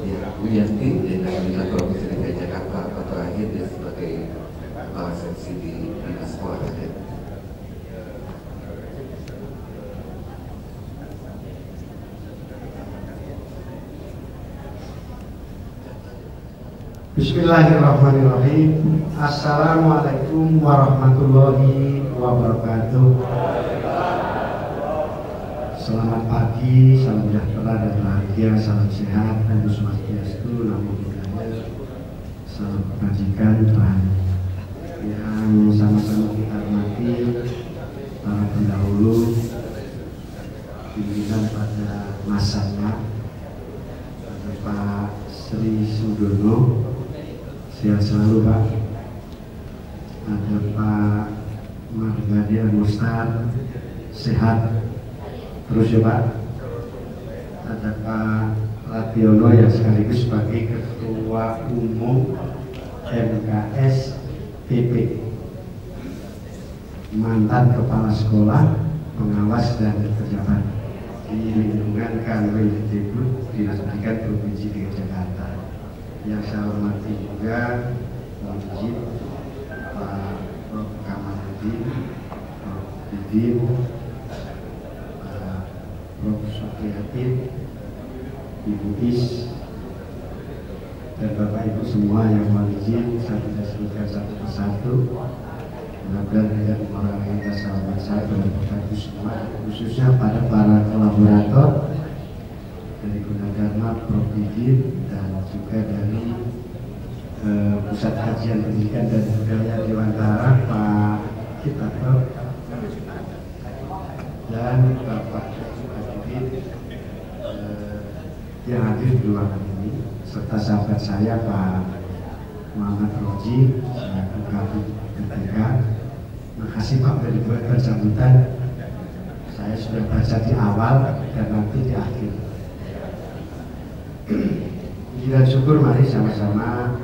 A: Ya, Bu Yanti dari Provinsi DKI Jakarta atau terakhir dia sebagai kepala seksi di Dinas Olahraga.
D: Bismillahirrahmanirrahim. Assalamualaikum warahmatullahi wabarakatuh. Selamat pagi, salam sejahtera dan bahagia, salam sehat, Om Swastiastu, Namo Buddhaya, salam kebajikan Tuhan. Yang sama-sama kita hormati para pendahulu pimpinan pada masanya, ada Pak Sri Sudono. Sehat selalu Pak. Ada Pak Margadi Anustar, sehat terus ya Pak. Ada Pak Lationo yang sekaligus sebagai Ketua Umum MKS PP, mantan Kepala Sekolah, Pengawas dan Pejabat di lingkungan Kemendikbud Dinas Pendidikan Provinsi DKI Jakarta. Yang saya hormati juga Wajib Pak Prof. Kamarudin, Prof. Didin, Prof. Supriyatin, Ibu Is, dan Bapak Ibu semua yang mohon izin saya tidak sebutkan satu persatu. Mudah-mudahan tidak mengurangi rasa hormat saya kepada Bapak Ibu semua, khususnya pada para kolaborator dari Gunadarma, Prof. Didin, dan juga dari Pusat Kajian Pendidikan dan Budaya Dewantara, Pak Kitator, dan Bapak Didin yang hadir di ruangan ini, serta sahabat saya Pak Muhammad Roji, selaku Kabid Ketika. Terima kasih Pak dari buat sambutan. Saya sudah baca di awal dan nanti di akhir. Puji dan syukur mari sama-sama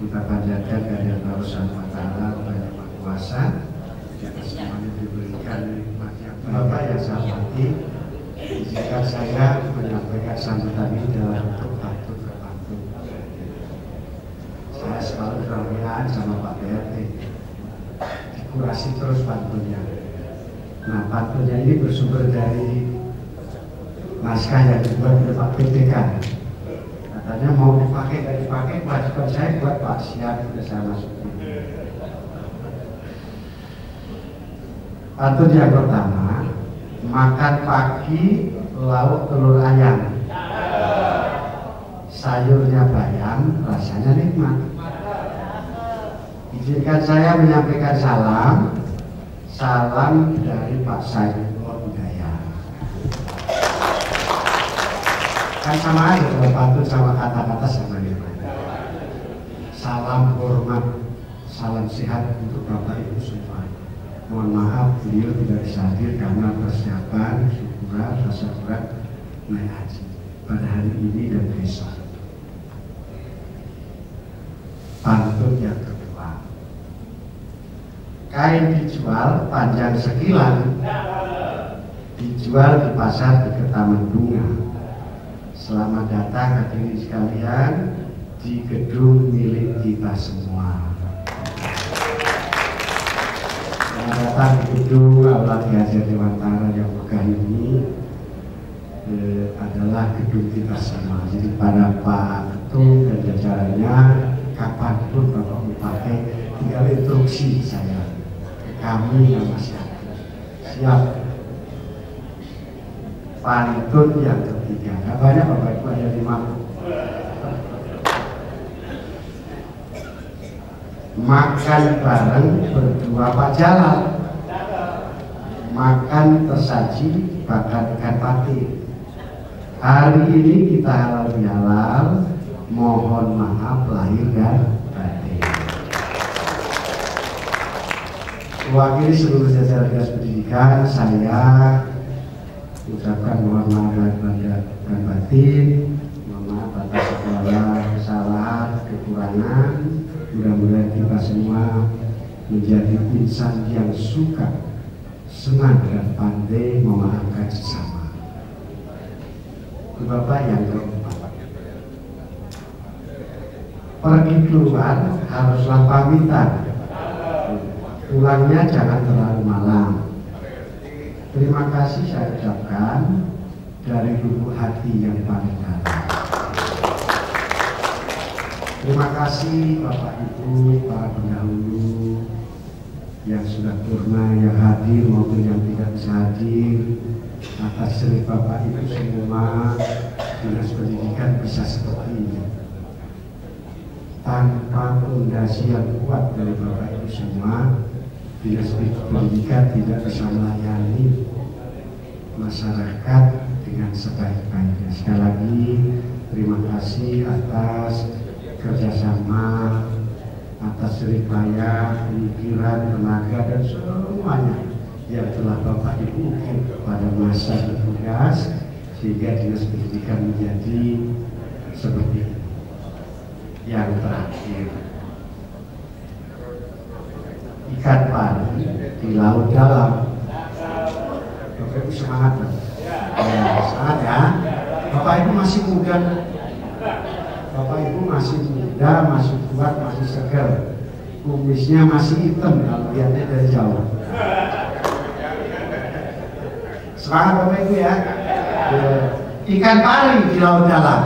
D: kita panjatkan kehadirat Allah Subhanahu wa taala banyak kuasa atas semuanya diberikan nikmat yang Bapak yang saya hormati. Izinkan saya menyampaikan sambutan ini dalam bentuk pantun berpantun. Saya selalu beramian sama Pak PRT, dikurasi terus pantunnya. Nah, pantunnya ini bersumber dari naskah yang dibuat oleh Pak PTK. Katanya mau dipakai, nggak dipakai, kewajiban saya buat Pak, siap, sudah saya masukin. Pantun yang pertama, makan pagi lauk telur ayam, sayurnya bayam, rasanya nikmat. Izinkan saya menyampaikan salam dari Pak Saifullah Hidayat. Kan sama aja kalau pantun sama kata-kata sama ya. Salam hormat, salam sehat untuk Bapak Ibu semua. Mohon maaf beliau tidak bisa hadir karena persiapan syukuran tasawuf naik haji pada hari ini dan besok. Pantun yang kedua, kain dijual panjang sekilan, dijual di pasar dekat Taman Bunga. Selamat datang hadirin sekalian di gedung milik kita semua. Selamat datang di gedung Aula Ki Hajar Dewantara yang megah ini adalah gedung kita semua. Jadi para Pak Ketum dan jajarannya kapanpun Bapak mau pakai tinggal instruksi saya ke kami yang masih ada. Siap. Pantun yang ketiga, nggak banyak Bapak Ibu, hanya 5. Makan bareng berdua Pak Jalal, makan tersaji bakar ikan pati. Hari ini kita halal bihalal, mohon maaf lahir dan batin. Mewakili seluruh jajaran Dinas Pendidikan, saya ucapkan mohon maaf lahir dan batin, mohon maaf atas segala kesalahan, kekurangan. Mudah-mudahan kita semua menjadi insan yang suka, senang dan pandai memaafkan sesama. Bapak yang keempat, pergi keluar haruslah pamitan, pulangnya jangan terlalu malam. Terima kasih saya ucapkan dari lubuk hati yang paling dalam. Terima kasih Bapak Ibu, para pendahulu yang sudah purna, yang hadir maupun yang tidak bisa hadir. Atas jerih Bapak Ibu semua, Dinas Pendidikan bisa seperti ini. Tanpa fondasi yang kuat dari Bapak Ibu semua, Dinas Pendidikan tidak bisa melayani masyarakat dengan sebaik-baiknya. Sekali lagi, terima kasih atas kerjasama, atas jerih payah, pemikiran, tenaga dan semuanya yang telah Bapak Ibu ukir pada masa bertugas sehingga Dinas Pendidikan menjadi seperti ini. Yang terakhir, ikan pari di laut dalam. Bapak Ibu semangat dong. Semangat ya. Bapak Ibu masih muda. Bapak Ibu masih muda, masih kuat, masih segar. Kumisnya masih hitam kalau lihatnya dari jauh. Semangat Bapak Ibu ya. Ikan pari di laut dalam.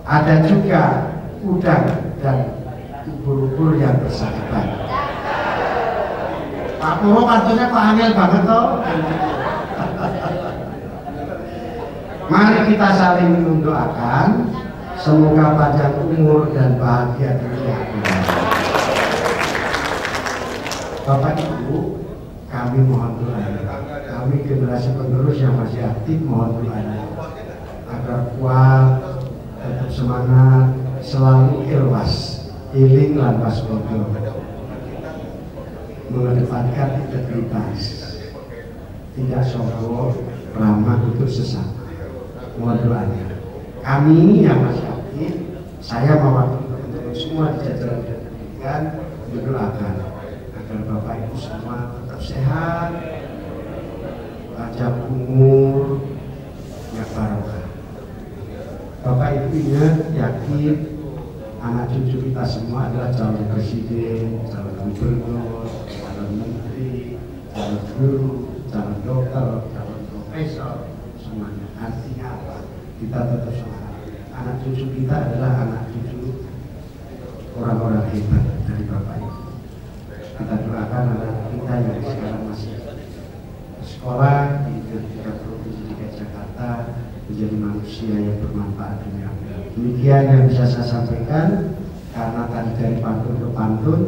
D: Ada juga udang dan ubur-ubur yang bersahabat. Pak Purwo pantunnya Pak Angel banget toh. Mari kita saling mendoakan, semoga panjang umur dan bahagia dunia akhirat. Bapak Ibu, kami mohon doanya. Kami generasi penerus yang masih aktif mohon doanya agar kuat, tetap semangat, selalu ikhlas, iling lan waspada. mengedepankan integritas, tidak sombong, ramah untuk sesama. Mohon doanya. Kami yang masih aktif, saya mewakili teman-teman semua di jajaran pendidikan mendoakan agar Bapak Ibu semua tetap sehat, panjang umur, yang barokah. Bapak Ibu ingat, yakin anak cucu kita semua adalah calon presiden, calon gubernur, calon menteri, calon guru, calon dokter, calon profesor, semuanya. Artinya apa? Kita tetap semangat. Anak cucu kita adalah anak cucu orang-orang hebat dari Bapak Ibu. Kita doakan anak kita yang sekarang masih sekolah di 3 provinsi DKI Jakarta menjadi manusia yang bermanfaat dunia akhirat. Demikian yang bisa saya sampaikan, karena tadi dari pantun ke pantun,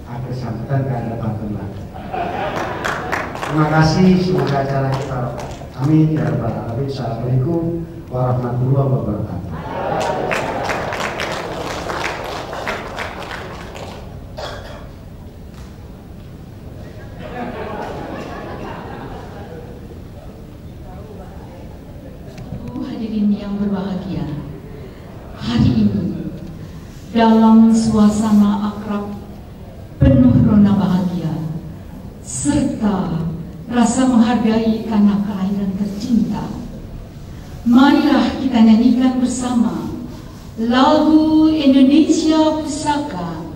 D: akhir sambutan gak ada pantun lagi. Terima kasih, semoga acara kita barokah. Amin ya rabbal alamin. Assalamualaikum warahmatullahi wabarakatuh.
C: Hadirin yang berbahagia, hari ini dalam suasana akrab penuh rona bahagia serta rasa menghargai karena kelahiran tercinta, marilah kita nyanyikan bersama lagu Indonesia Pusaka.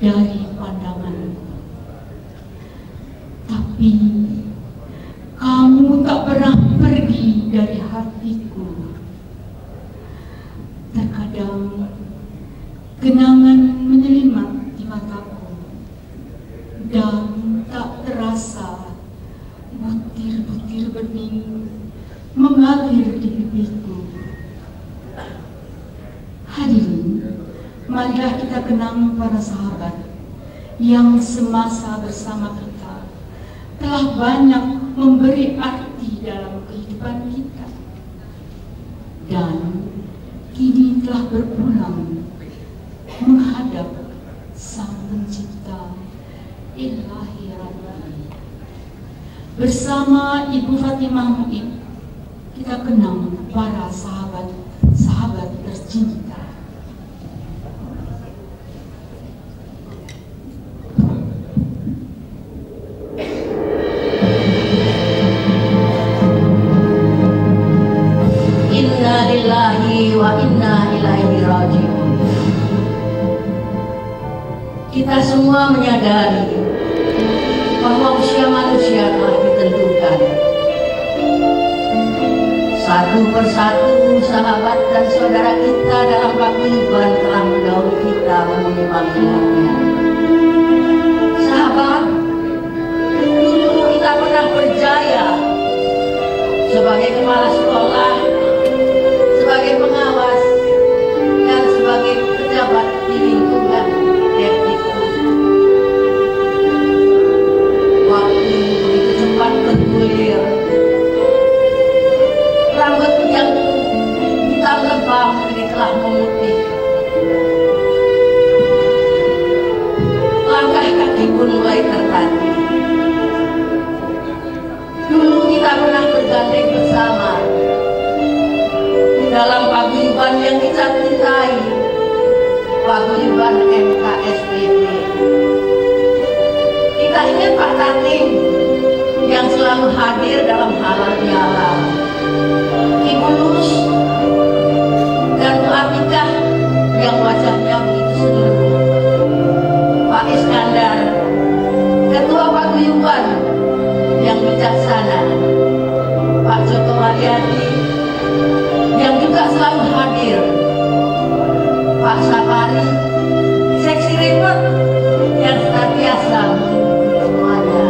C: dari pandanganku. Tapi kamu tak pernah pergi dari hatiku. Terkadang kenangan menyelinap di mataku, dan tak terasa butir-butir bening mengalir di pipiku. Hadirin, marilah kita kenang para sahabat yang semasa bersama kita telah banyak memberi arti dalam kehidupan kita, dan kini telah berpulang menghadap Sang Pencipta Ilahi Rabbi. Bersama Ibu Fatimah Mu'ib, kita kenang para sahabat-sahabat tercinta.
I: Inna lillahi wa inna ilaihi raji'un. Kita semua menyadari bahwa usia manusia telah ditentukan. Satu persatu sahabat dan saudara kita dalam paguyuban telah mendahului kita memenuhi panggilannya. Sahabat, dulu kita pernah berjaya sebagai kepala sekolah, sebagai pengawas, dan sebagai pejabat di lingkungan Depdikbud. Waktu begitu cepat bergulir, rambut yang hitam lebam kini telah memutih. Langkah kaki pun mulai tertatih. Dulu kita pernah bergandeng bersama dalam paguyuban yang kita cintai, paguyuban MKSBB. Kita ingat Pak Tatim yang selalu hadir dalam halal bihalal, Ibu Lus dan Bu Atikah yang wajahnya begitu senyum, Pak Iskandar, Ketua Paguyuban yang bijaksana, Pak Joko Mariadi yang juga selalu hadir, Pak Sapari, seksi repot yang senantiasa semuanya,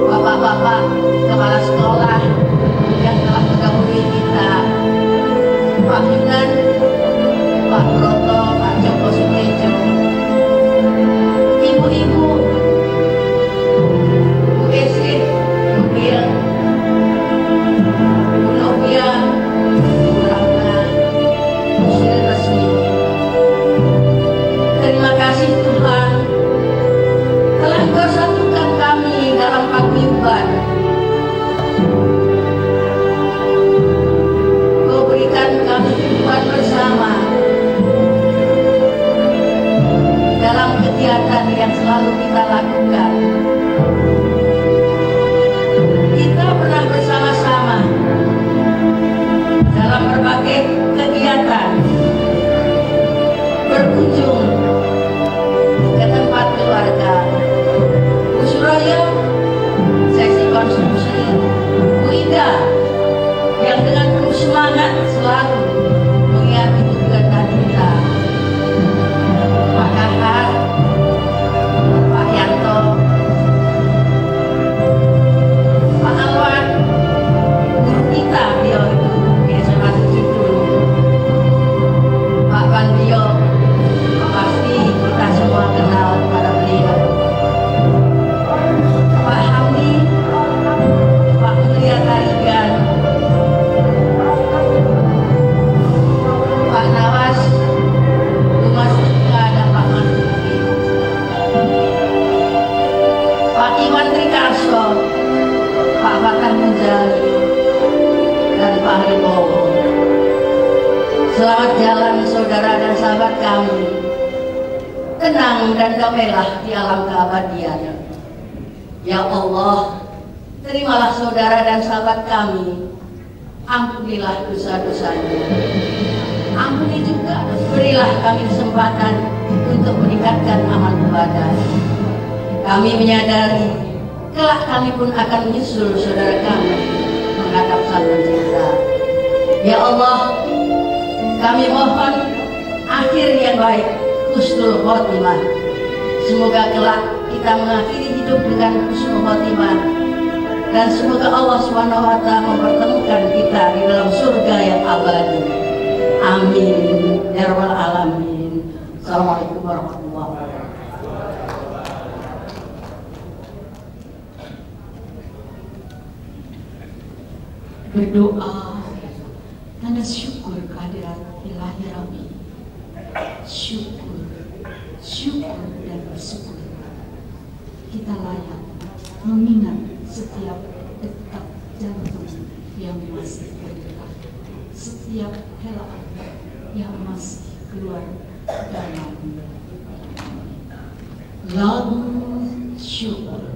I: bapak-bapak kepala sekolah yang telah mendahului kita, Pak Yunan, Pak Broto, Pak Joko Sumejo, ibu-ibu, Bu Esin, Bu Gil, Bu Novia, Bu Rahma, Bu Sri Resmi. Terima kasih Tuhan telah Engkau satukan kami dalam paguyuban. Kau berikan kami kehidupan bersama dalam kegiatan yang selalu kita lakukan. Kita pernah bersama-sama dalam berbagai kegiatan, berkunjung ke tempat keluarga, Bu Suroyo, seksi konstruksi, Bu Ida yang dengan penuh semangat selalu mengingati kegiatan kita, Pak Kahar, Pak Yanto, Pak Alwan, guru kita beliau itu di SMA 70, Pak Bandio, pasti kita semua kenal pada beliau, Pak Hamdi, Pak Mulia Tarigan, Pak Nawas, Bu Mas Duka, dan Pak Mansuki, Pak Iwan Trikarso, Pak Fatah Mujali, dan Pak Ribowo. Selamat jalan saudara dan sahabat kami. Tenang dan damailah di alam keabadian. Ya Allah, terimalah saudara dan sahabat kami. Ampunilah dosa-dosanya. Ampuni juga, berilah kami kesempatan untuk meningkatkan amal ibadah. Kami menyadari kelak kami pun akan menyusul saudara kami menghadap Sang Pencipta. Ya Allah, kami mohon akhir yang baik, husnul khotimah. Semoga kelak kita mengakhiri hidup dengan husnul khotimah, dan semoga Allah SWT mempertemukan kita di dalam surga yang abadi. Amin ya rabbal alamin. Assalamualaikum warahmatullahi wabarakatuh.
C: Berdoa tanda syukur kehadirat Ilahi Rabbi. Syukur, syukur dan bersyukur. Kita layak mengingat setiap detak jantung yang masih berdetak, setiap helaan yang masih keluar dalam lagu syukur.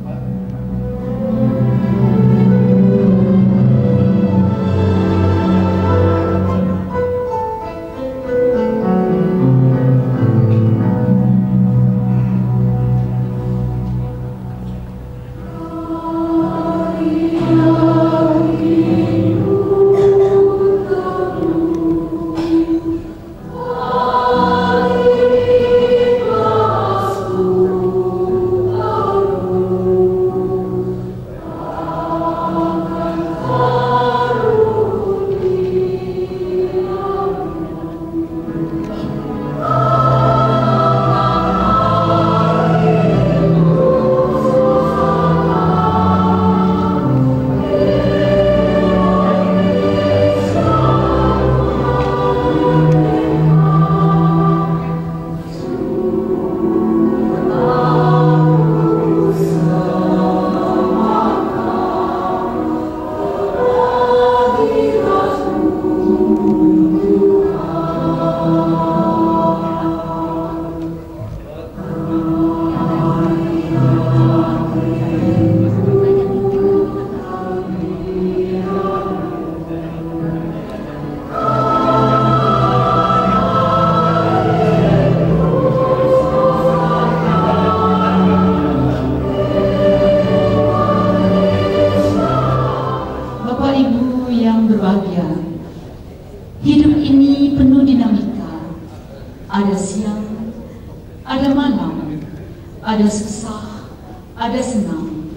C: ada susah, ada senang.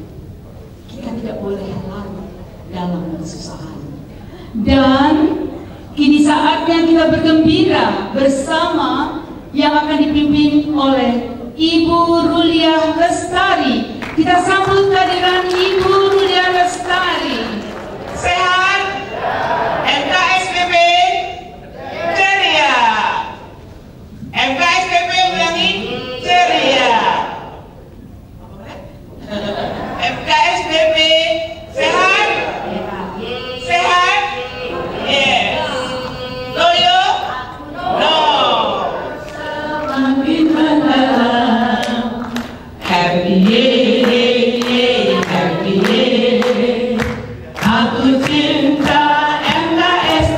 C: Kita tidak boleh larut dalam kesusahan. Dan kini saatnya kita bergembira bersama yang akan dipimpin oleh Ibu Ruliah Lestari. Kita sambut kehadiran Ibu Ruliah Lestari. Sehat? MKSPP ceria. MKSPP ulangi ceria. MKSPP sehat? Sehat? Yes. Loyo? No. Semakin malam. Happy year, happy year. Aku cinta MKSPP.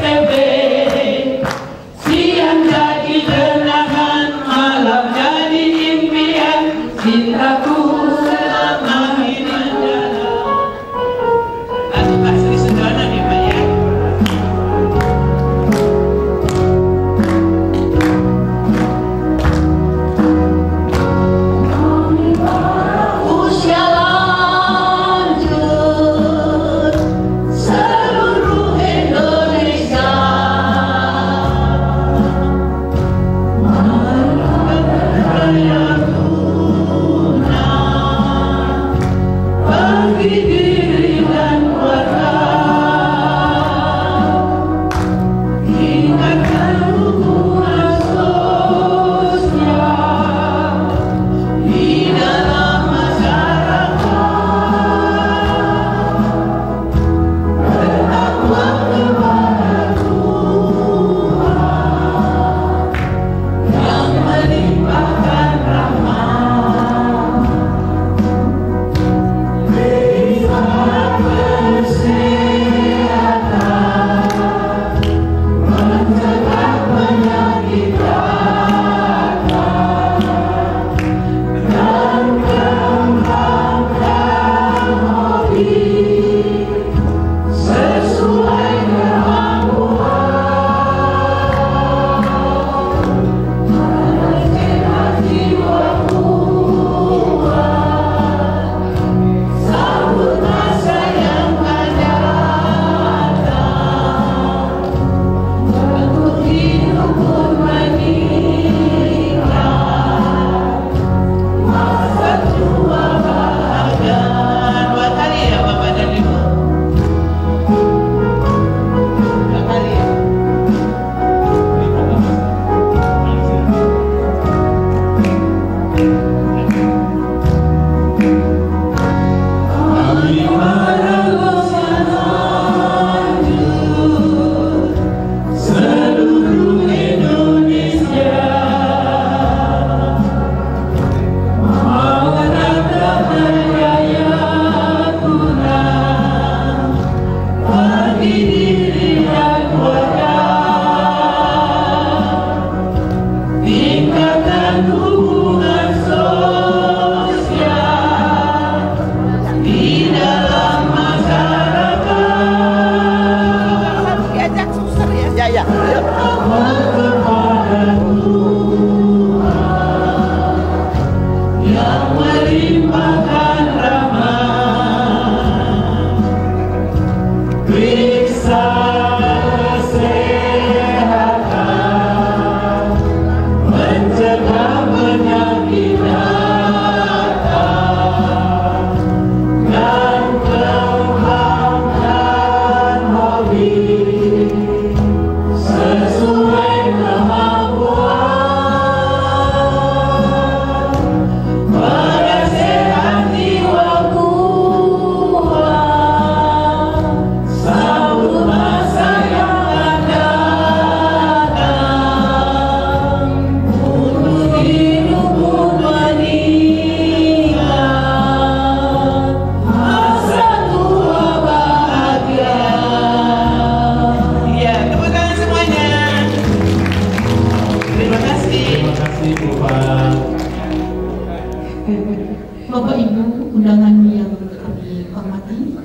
C: Bapak Ibu undangan yang kami hormati,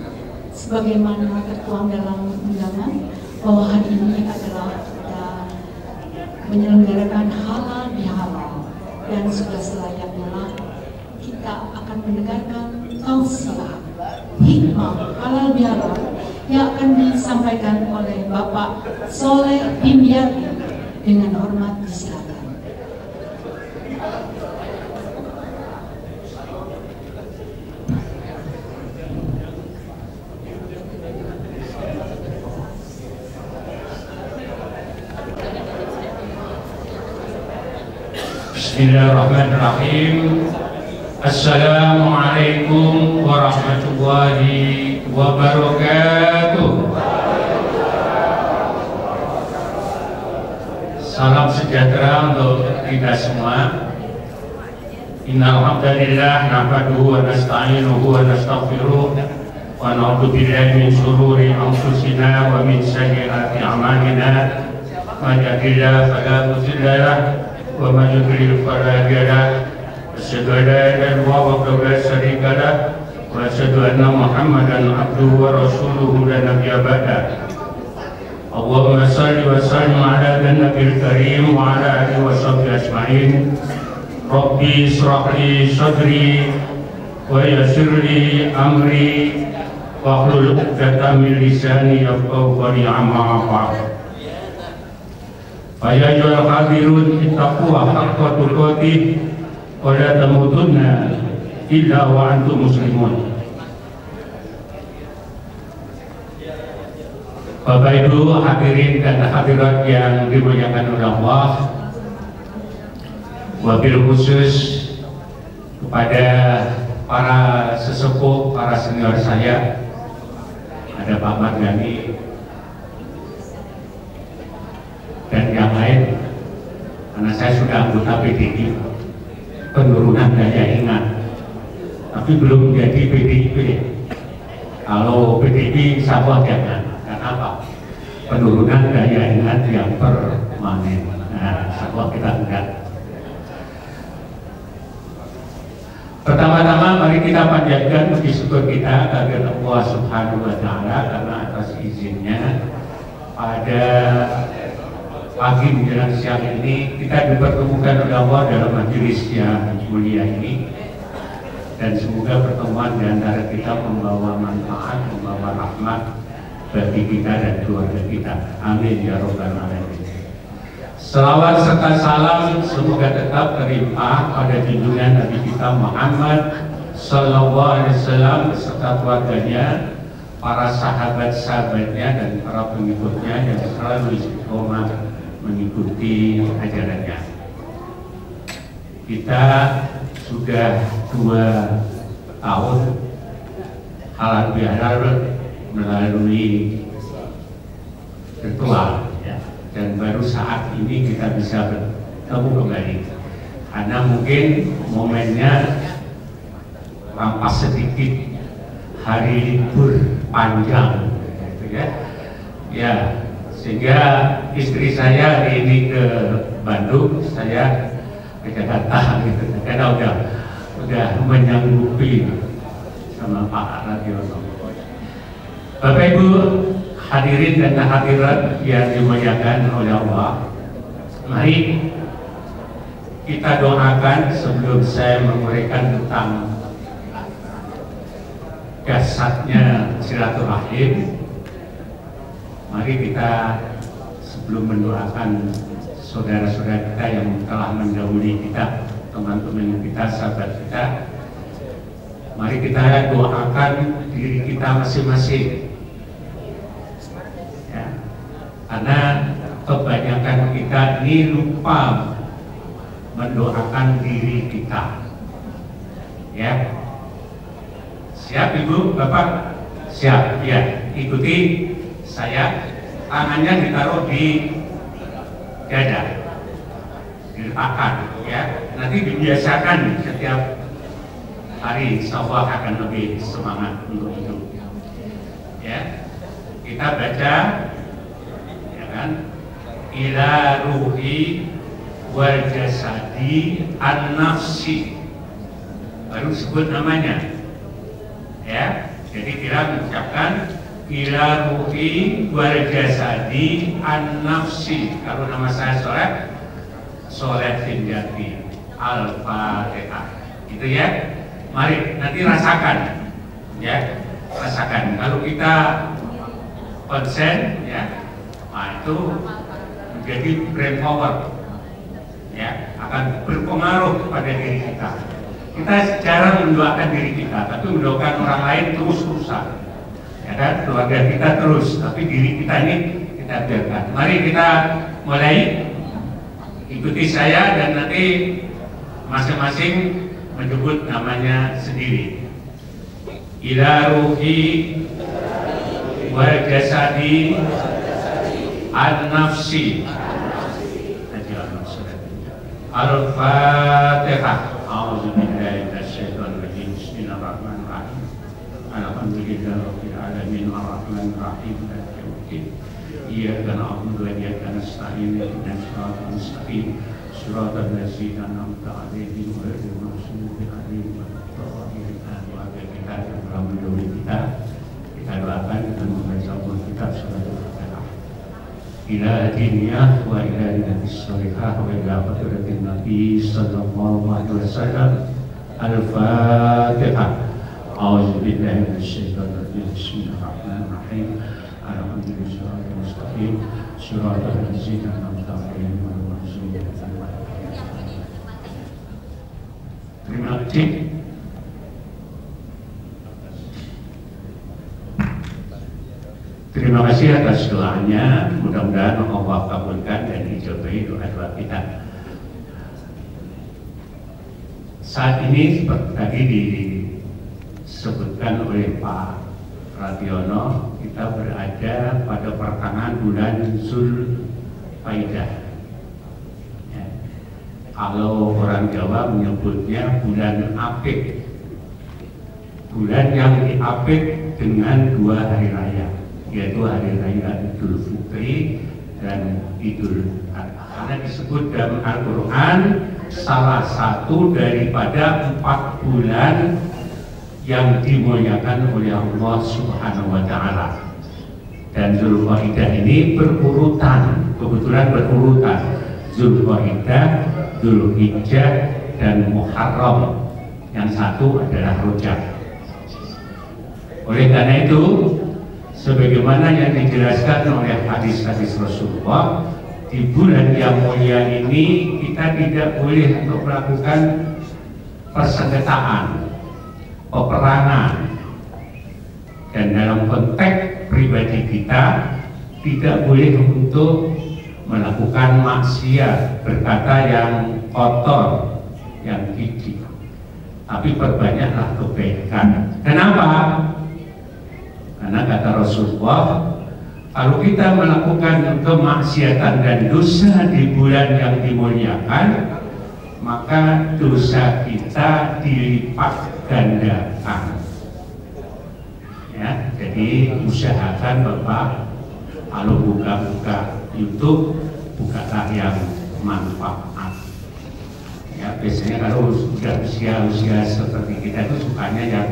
C: sebagaimana tertuang dalam undangan bahwa hari ini adalah kita menyelenggarakan halal bihalal, dan sudah selayaknya kita akan mendengarkan tausiah hikmah halal bihalal yang akan disampaikan oleh Bapak Soleh Dimyati. Dengan hormat disilakan.
J: Bismillahirrahmanirrahim. Assalamualaikum warahmatullahi wabarakatuh. Salam sejahtera untuk kita semua. Innal hamdalillah nahmaduhu wa nasta'inuhu wa nastaghfiruh wa na'udzu billahi min shururi anfusina wa min sayyiati a'malina. Man yahdihillahu fala mudilla lahu wa man yudlil fala hadiya lahu. Asyhadu an la ilaha illallah wahdahu la syarika lahu wa asyhadu anna Muhammadan abduhu wa rasuluhu la nabiyya ba'dahu. Allahumma salli wa sallim ala nabiyil karim wa ala alihi wa sahbihi ajma'in. Rabbi ishrah li sadri wa yassir li amri wahlul 'uqdatam min lisani yafqahu qawli. Amma ba'd. Fa ya ayyuhal hadirun ittaqullaha haqqa tuqatih wa la tamutunna illa wa antum muslimun. Bapak Ibu hadirin dan hadirat yang dimuliakan oleh Allah, wabil khusus kepada para sesepuh, para senior saya, ada Pak Mardhani dan yang lain, karena saya sudah anggota PDI, penurunan daya ingat, tapi belum menjadi PDIP. Kalau PDIP sahabat jangan. Apa? Penurunan daya ingat yang permanen. Nah, sahabat kita enggak. Pertama-tama mari kita panjatkan puji syukur kita kepada Allah Subhanahu wa Ta'ala karena atas izinnya pada pagi menjelang siang ini kita dipertemukan oleh Allah dalam majelis yang mulia ini, dan semoga pertemuan di antara kita membawa manfaat, membawa rahmat bagi kita dan keluarga kita. Amin ya robbal alamin. Selawat serta salam semoga tetap terlimpah pada junjungan Nabi kita Muhammad Sallallahu Alaihi Wasallam beserta keluarganya, para sahabat-sahabatnya dan para pengikutnya yang selalu istiqomah mengikuti ajarannya. Kita sudah 2 tahun halal bihalal melalui virtual, ya, dan baru saat ini kita bisa bertemu kembali karena mungkin momennya rampas sedikit hari libur panjang, gitu ya. Ya, sehingga istri saya hari ini ke Bandung, saya ke Jakarta, gitu, karena udah menyanggupi sama Pak Radiono. Bapak Ibu hadirin dan hadirat yang dimuliakan oleh Allah, Mari kita doakan sebelum saya menguraikan tentang dasarnya silaturahim. Mari kita sebelum mendoakan saudara-saudara kita yang telah mendahului kita, teman-teman kita, sahabat kita, mari kita doakan diri kita masing-masing. Ya. Karena kebanyakan kita ini lupa mendoakan diri kita. Ya. Siap Ibu, Bapak? Siap, ya. Ikuti saya. Tangannya ditaruh di dada, diletakkan, ya. Nanti dibiasakan setiap hari, insya Allah akan lebih semangat untuk itu. Ya, kita baca, ya kan? Ila ruhi wal jasadi an-nafsi. Baru sebut namanya, ya. Jadi kita mengucapkan ila ruhi wal jasadi an-nafsi. Kalau nama saya Soleh Finjati Al-Fatihah. Itu ya. Mari nanti rasakan, ya. Rasakan. Kalau kita konsen, ya, nah itu menjadi brain power, ya, akan berpengaruh pada diri kita. Kita jarang mendoakan diri kita, tapi mendoakan orang lain terus-terusan. Ya kan, keluarga kita terus, tapi diri kita ini kita biarkan. Mari kita mulai, ikuti saya dan nanti masing-masing menyebut namanya sendiri. Ila ruhi wal jasadi an-nafsi. Al-Fatihah. A'udzubillahi minasyaitonir rajim. Bismillahirrahmanirrahim. Alhamdulillahirabbil alamin arrahmanir rahim maliki yaumiddin. Iyyaka na'budu wa iyyaka nasta'in ihdinas siratal mustaqim siratal ladzina an'amta 'alaihim ghairil maghdubi 'alaihim waladdallin. Keluarga kita yang telah mendahului kita doakan dengan membaca Al-Kitab surat Al-Fatihah. Ila diniyah wa ila nabi sholihah wa ila hadratin nabi sallallahu alaihi wasallam. Al-Fatihah. A'udzubillahi minasyaitonir rajim. Bismillahirrahmanirrahim. Alhamdulillahi siratal mustaqim siratal ladzina an'amta 'alaihim ghairil maghdubi 'alaihim waladdallin. Terima kasih. Terima kasih atas doanya. Mudah-mudahan Allah kabulkan dan ijabahi doa-doa kita. Saat ini seperti tadi disebutkan oleh Pak Radiono, kita berada pada pertengahan bulan Zulhijjah. Ya. Kalau orang Jawa menyebutnya bulan Apik, bulan yang diapik dengan 2 hari raya, yaitu hari raya Idul Fitri dan Idul Adha. Karena disebut dalam Al-Quran salah satu daripada 4 bulan yang dimuliakan oleh Allah Subhanahu wa Ta'ala. Dan Zulhijjah ini berurutan, kebetulan berurutan, Zulhijjah, Dzulhijjah, dan Muharram. Yang satu adalah Rajab. Oleh karena itu, sebagaimana yang dijelaskan oleh hadis-hadis Rasulullah, di bulan yang mulia ini kita tidak boleh untuk melakukan persengketaan, peperangan, dan dalam konteks pribadi kita tidak boleh untuk melakukan maksiat, berkata yang kotor, yang keji, tapi perbanyaklah kebaikan. Kenapa? Karena kata Rasulullah, kalau kita melakukan kemaksiatan dan dosa di bulan yang dimuliakan, maka dosa kita dilipat gandakan. Ya, jadi usahakan Bapak kalau buka-buka YouTube, bukalah yang manfaat. Ya, biasanya kalau sudah usia-usia seperti kita itu sukanya yang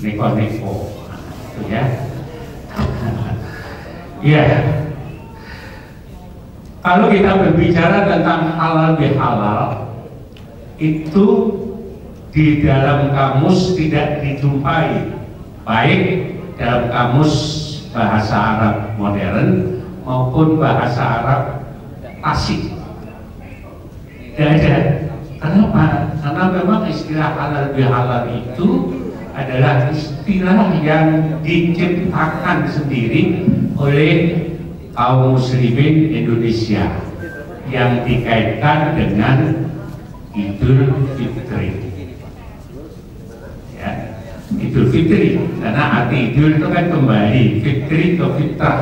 J: neko-neko, gitu ya. Ya, Kalau kita berbicara tentang halal bihalal, itu di dalam kamus tidak dijumpai, baik dalam kamus bahasa Arab modern maupun bahasa Arab klasik. Tidak ada. Kenapa? Karena memang istilah halal bihalal itu adalah istilah yang diciptakan sendiri oleh kaum muslimin Indonesia yang dikaitkan dengan Idul Fitri. Ya, Idul Fitri, karena arti Idul itu kan kembali, Fitri ke fitrah.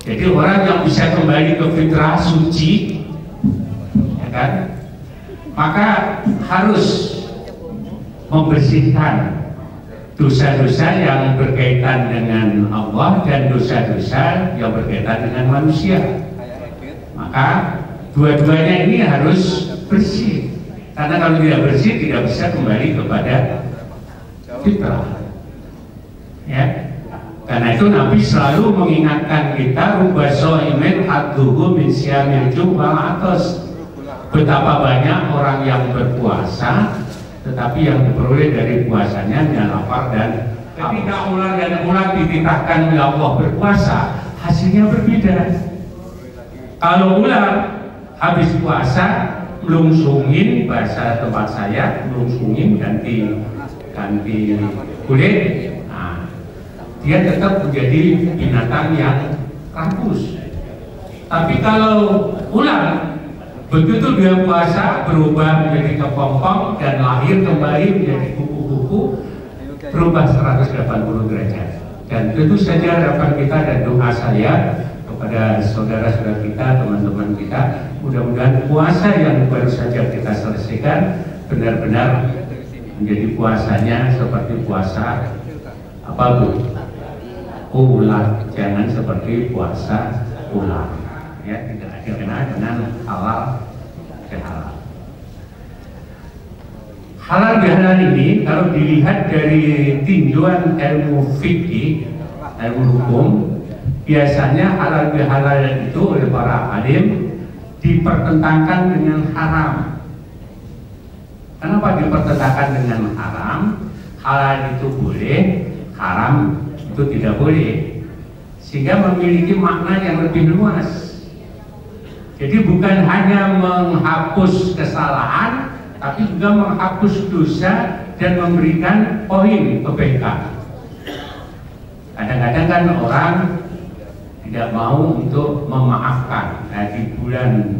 J: Jadi orang yang bisa kembali ke fitrah suci, ya kan, maka harus membersihkan dosa-dosa yang berkaitan dengan Allah dan dosa-dosa yang berkaitan dengan manusia. Maka dua-duanya ini harus bersih, karena kalau tidak bersih tidak bisa kembali kepada fitrah. Ya, karena itu Nabi selalu mengingatkan kita rubba shaimin hadduhu min syamil wal atas. Betapa banyak orang yang berpuasa tetapi yang diperoleh dari puasanya hanya lapar dan ketika ular dan ular dititahkan oleh Allah berpuasa, hasilnya berbeda. Kalau ular habis puasa melungsungin, bahasa tempat saya melungsungin, ganti kulit, nah, dia tetap menjadi binatang yang rakus. Tapi kalau ular begitu dia puasa berubah menjadi kepompong dan lahir kembali menjadi kuku-kuku, berubah 180 derajat. Dan tentu saja harapan kita dan doa saya kepada saudara-saudara kita, teman-teman kita, mudah-mudahan puasa yang baru saja kita selesaikan benar-benar menjadi puasanya seperti puasa apa Bu? Ular, jangan seperti puasa ular. Ya, tidak dikenal dengan halal bihalal. Halal bihalal ini kalau dilihat dari tinjauan ilmu fikih, ilmu hukum, biasanya halal bihalal itu oleh para alim dipertentangkan dengan haram. Kenapa dipertentangkan dengan haram? Halal itu boleh, haram itu tidak boleh, sehingga memiliki makna yang lebih luas. Jadi bukan hanya menghapus kesalahan, tapi juga menghapus dosa dan memberikan poin kebaikan. Kadang-kadang kan orang tidak mau untuk memaafkan. Nah, di bulan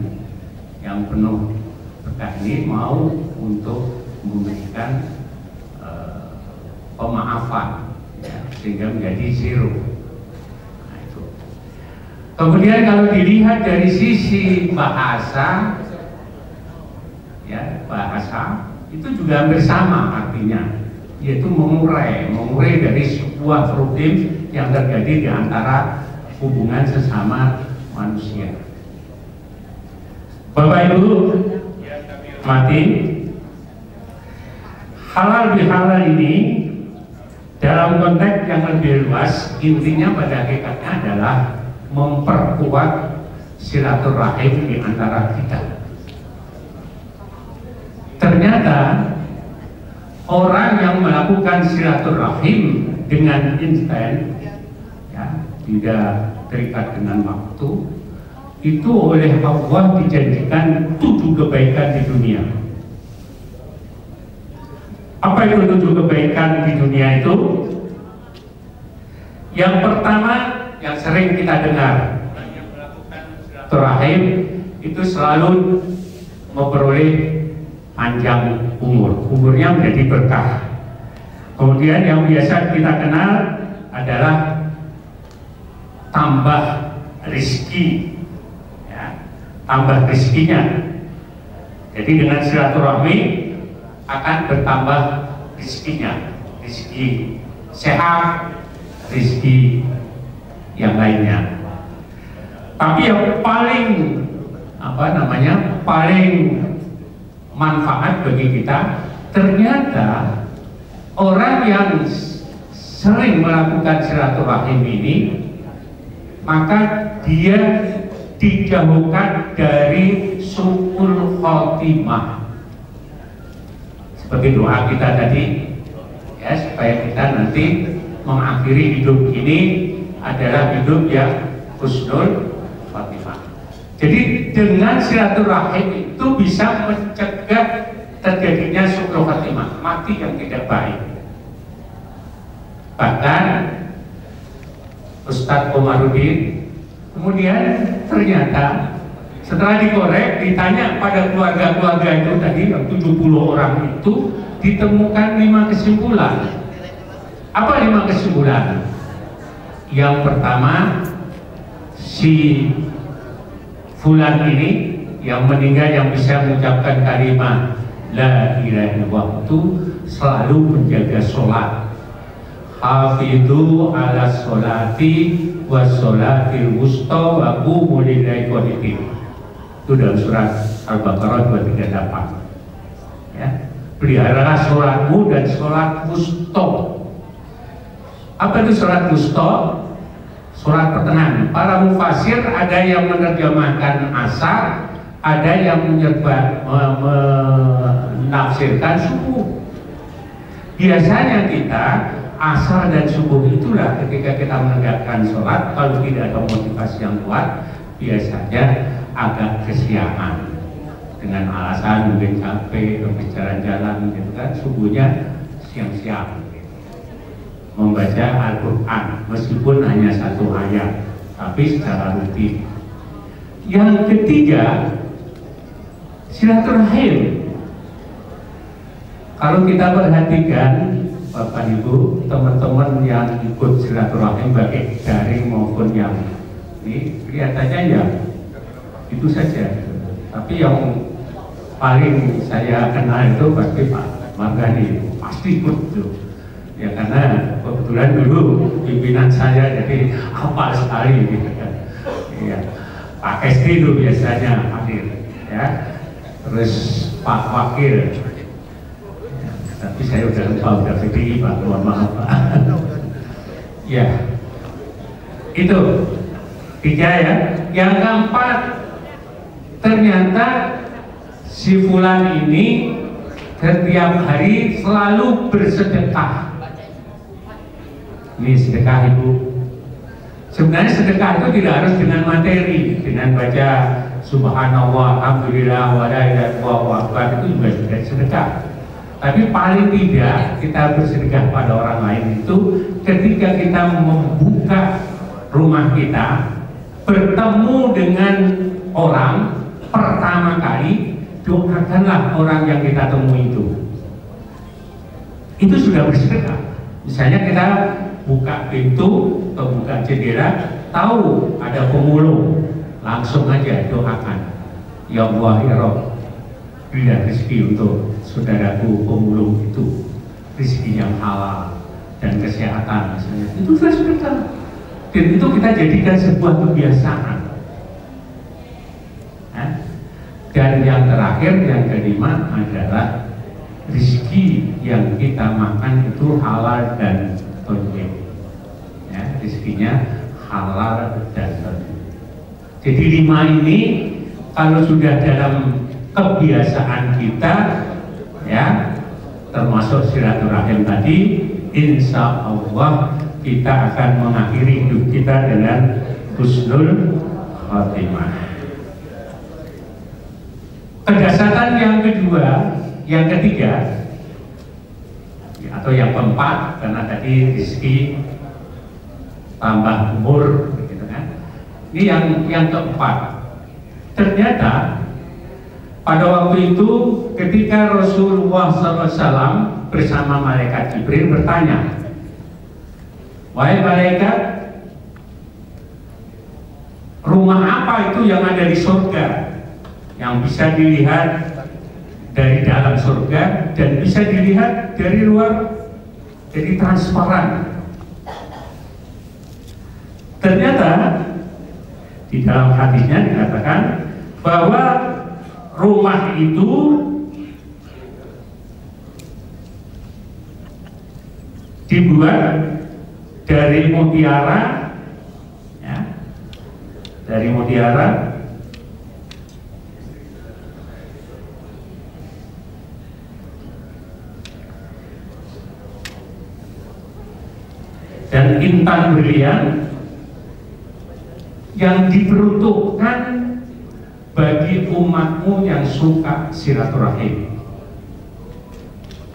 J: yang penuh berkah ini mau untuk memberikan pemaafan, ya, sehingga menjadi zero. Kemudian kalau dilihat dari sisi bahasa, ya, bahasa itu juga hampir sama artinya, yaitu mengurai dari sebuah problem yang terjadi di antara hubungan sesama manusia. Bapak Ibu mati, halal bihalal ini dalam konteks yang lebih luas, intinya pada hakikatnya adalah memperkuat silaturahim di antara kita. Ternyata orang yang melakukan silaturahim dengan instan, ya, tidak terikat dengan waktu, itu oleh Allah dijanjikan 7 kebaikan di dunia. Apa itu 7 kebaikan di dunia itu? Yang pertama, yang sering kita dengar, yang melakukan silaturahim itu selalu memperoleh panjang umurnya menjadi berkah. Kemudian yang biasa kita kenal adalah tambah rezeki, ya, tambah rezekinya. Jadi dengan silaturahmi akan bertambah rezekinya, rezeki sehat, rezeki yang lainnya. Tapi yang paling paling manfaat bagi kita, ternyata orang yang sering melakukan silaturahim ini, maka dia dijauhkan dari su'ul khotimah. Seperti doa kita tadi, ya, supaya kita nanti mengakhiri hidup ini adalah hidup yang husnul khotimah. Jadi dengan silaturahim itu bisa mencegah terjadinya su'ul khotimah, mati yang tidak baik. Bahkan Ustadz Komarudin kemudian ternyata setelah dikorek, ditanya pada keluarga-keluarga itu tadi yang 70 orang itu, ditemukan 5 kesimpulan. Apa 5 kesimpulan? Yang pertama, si fulan ini yang meninggal yang bisa mengucapkan kalimat la ilaha illallah itu selalu menjaga sholat. Hafidhu ala sholati wa sholatil wusta wa qumu lillahi qanitin. Itu dalam surat Al-Baqarah 238. Ya, peliharalah sholatmu dan sholat wusta. Apa itu sholat wusta? Sholat pertengahan. Para mufasir ada yang menerjemahkan asar, ada yang menafsirkan subuh. Biasanya kita asar dan subuh itulah ketika kita menegakkan sholat, kalau tidak ada motivasi yang kuat, biasanya agak kesiangan dengan alasan mungkin capek, habis jalan-jalan gitu kan, subuhnya siang-siang gitu. Membaca Al-Quran meskipun hanya 1 ayat, tapi secara rutin. Yang ketiga, silaturahim. Kalau kita perhatikan Bapak Ibu, teman-teman yang ikut silaturahim baik daring maupun yang ini, kelihatannya ya itu saja. Tapi yang paling saya kenal itu pasti Pak Margani, pasti ikut tuh. Ya karena kebetulan dulu pimpinan saya jadi hafal sekali gitu kan. Ya, Pak Esti itu biasanya hadir, ya. Terus Pak Wakil. Ya, tapi saya udah lupa, udah PDI Pak, mohon maaf Pak. Ya, itu 3 ya. Yang keempat, ternyata si fulan ini setiap hari selalu bersedekah. Ini sedekah Ibu. Sebenarnya sedekah itu tidak harus dengan materi, dengan baca subhanallah, alhamdulillah, wa la ilaha illallah, wa akbar, itu juga sudah sedekah. Tapi paling tidak kita bersedekah pada orang lain itu ketika kita membuka rumah kita, bertemu dengan orang pertama kali, doakanlah orang yang kita temui itu. Itu sudah bersedekah. Misalnya kita buka pintu atau buka jendela, tahu ada pemulung, langsung aja doakan, ya Allah ya Rabb, berilah rezeki untuk saudaraku pemulung itu, rezeki yang halal dan kesehatan misalnya. Itu sudah sedekah. Dan itu kita jadikan sebuah kebiasaan. Dan yang terakhir, yang kelima adalah rezeki yang kita makan itu halal dan thayyib. Ya, rezekinya halal dan thayyib. Jadi 5 ini kalau sudah dalam kebiasaan kita, ya, termasuk silaturahim tadi, insya Allah kita akan mengakhiri hidup kita dengan husnul khotimah. Kedasatan yang kedua, yang ketiga, atau yang keempat, karena tadi rezeki tambah umur, gitu kan. Ini yang keempat. Ternyata pada waktu itu ketika Rasulullah SAW bersama malaikat Jibril bertanya, wahai malaikat, rumah apa itu yang ada di surga yang bisa dilihat dari dalam surga dan bisa dilihat dari luar, jadi transparan. Ternyata di dalam hadisnya dikatakan bahwa rumah itu dibuat dari mutiara, ya, dari mutiara dan intan brilian yang diperuntukkan bagi umatmu yang suka silaturahim.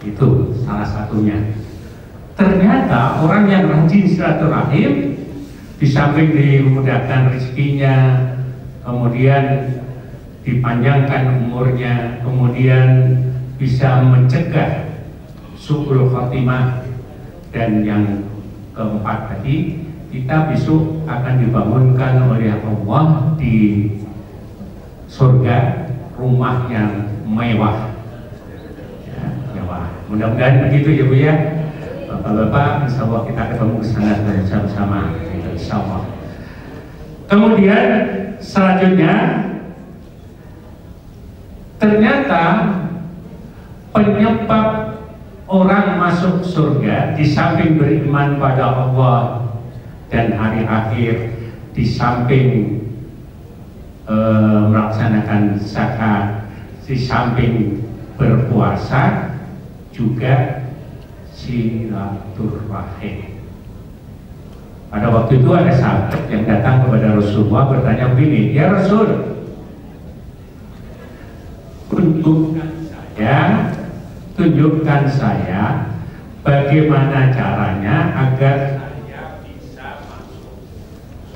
J: Itu salah satunya. Ternyata orang yang rajin silaturahim, di samping dimudahkan rezekinya, kemudian dipanjangkan umurnya, kemudian bisa mencegah su'ul khotimah, dan yang keempat tadi, kita besok akan dibangunkan oleh Allah di surga rumah yang mewah. Ya, mewah. Mudah-mudahan begitu ya Bu ya. Bapak-bapak, insya Allah kita ketemu ke sana bersama-sama, insya Allah. Kemudian selanjutnya, ternyata penyebab orang masuk surga di samping beriman pada Allah dan hari akhir, di samping melaksanakan zakat, di samping berpuasa, juga silaturahim. Pada waktu itu ada sahabat yang datang kepada Rasulullah bertanya begini, ya Rasul, tunjukkan saya bagaimana caranya agar saya bisa masuk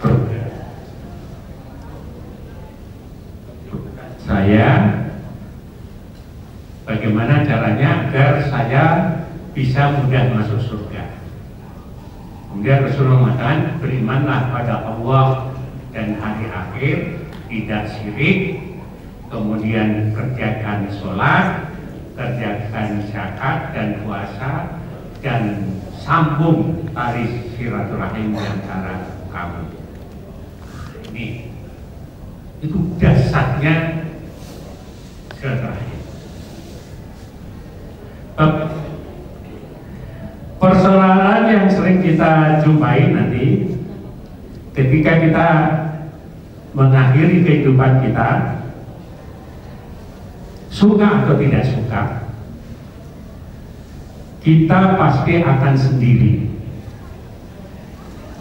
J: surga. Bagaimana caranya agar saya bisa mudah masuk surga. Kemudian Rasulullah mengatakan, berimanlah pada Allah dan hari akhir, tidak syirik, kemudian kerjakan sholat, kerjakan zakat dan puasa, dan sambung tali silaturahim di antara kamu. Ini itu dasarnya silaturahim. Persoalan yang sering kita jumpai nanti ketika kita mengakhiri kehidupan kita, suka atau tidak suka, kita pasti akan sendiri.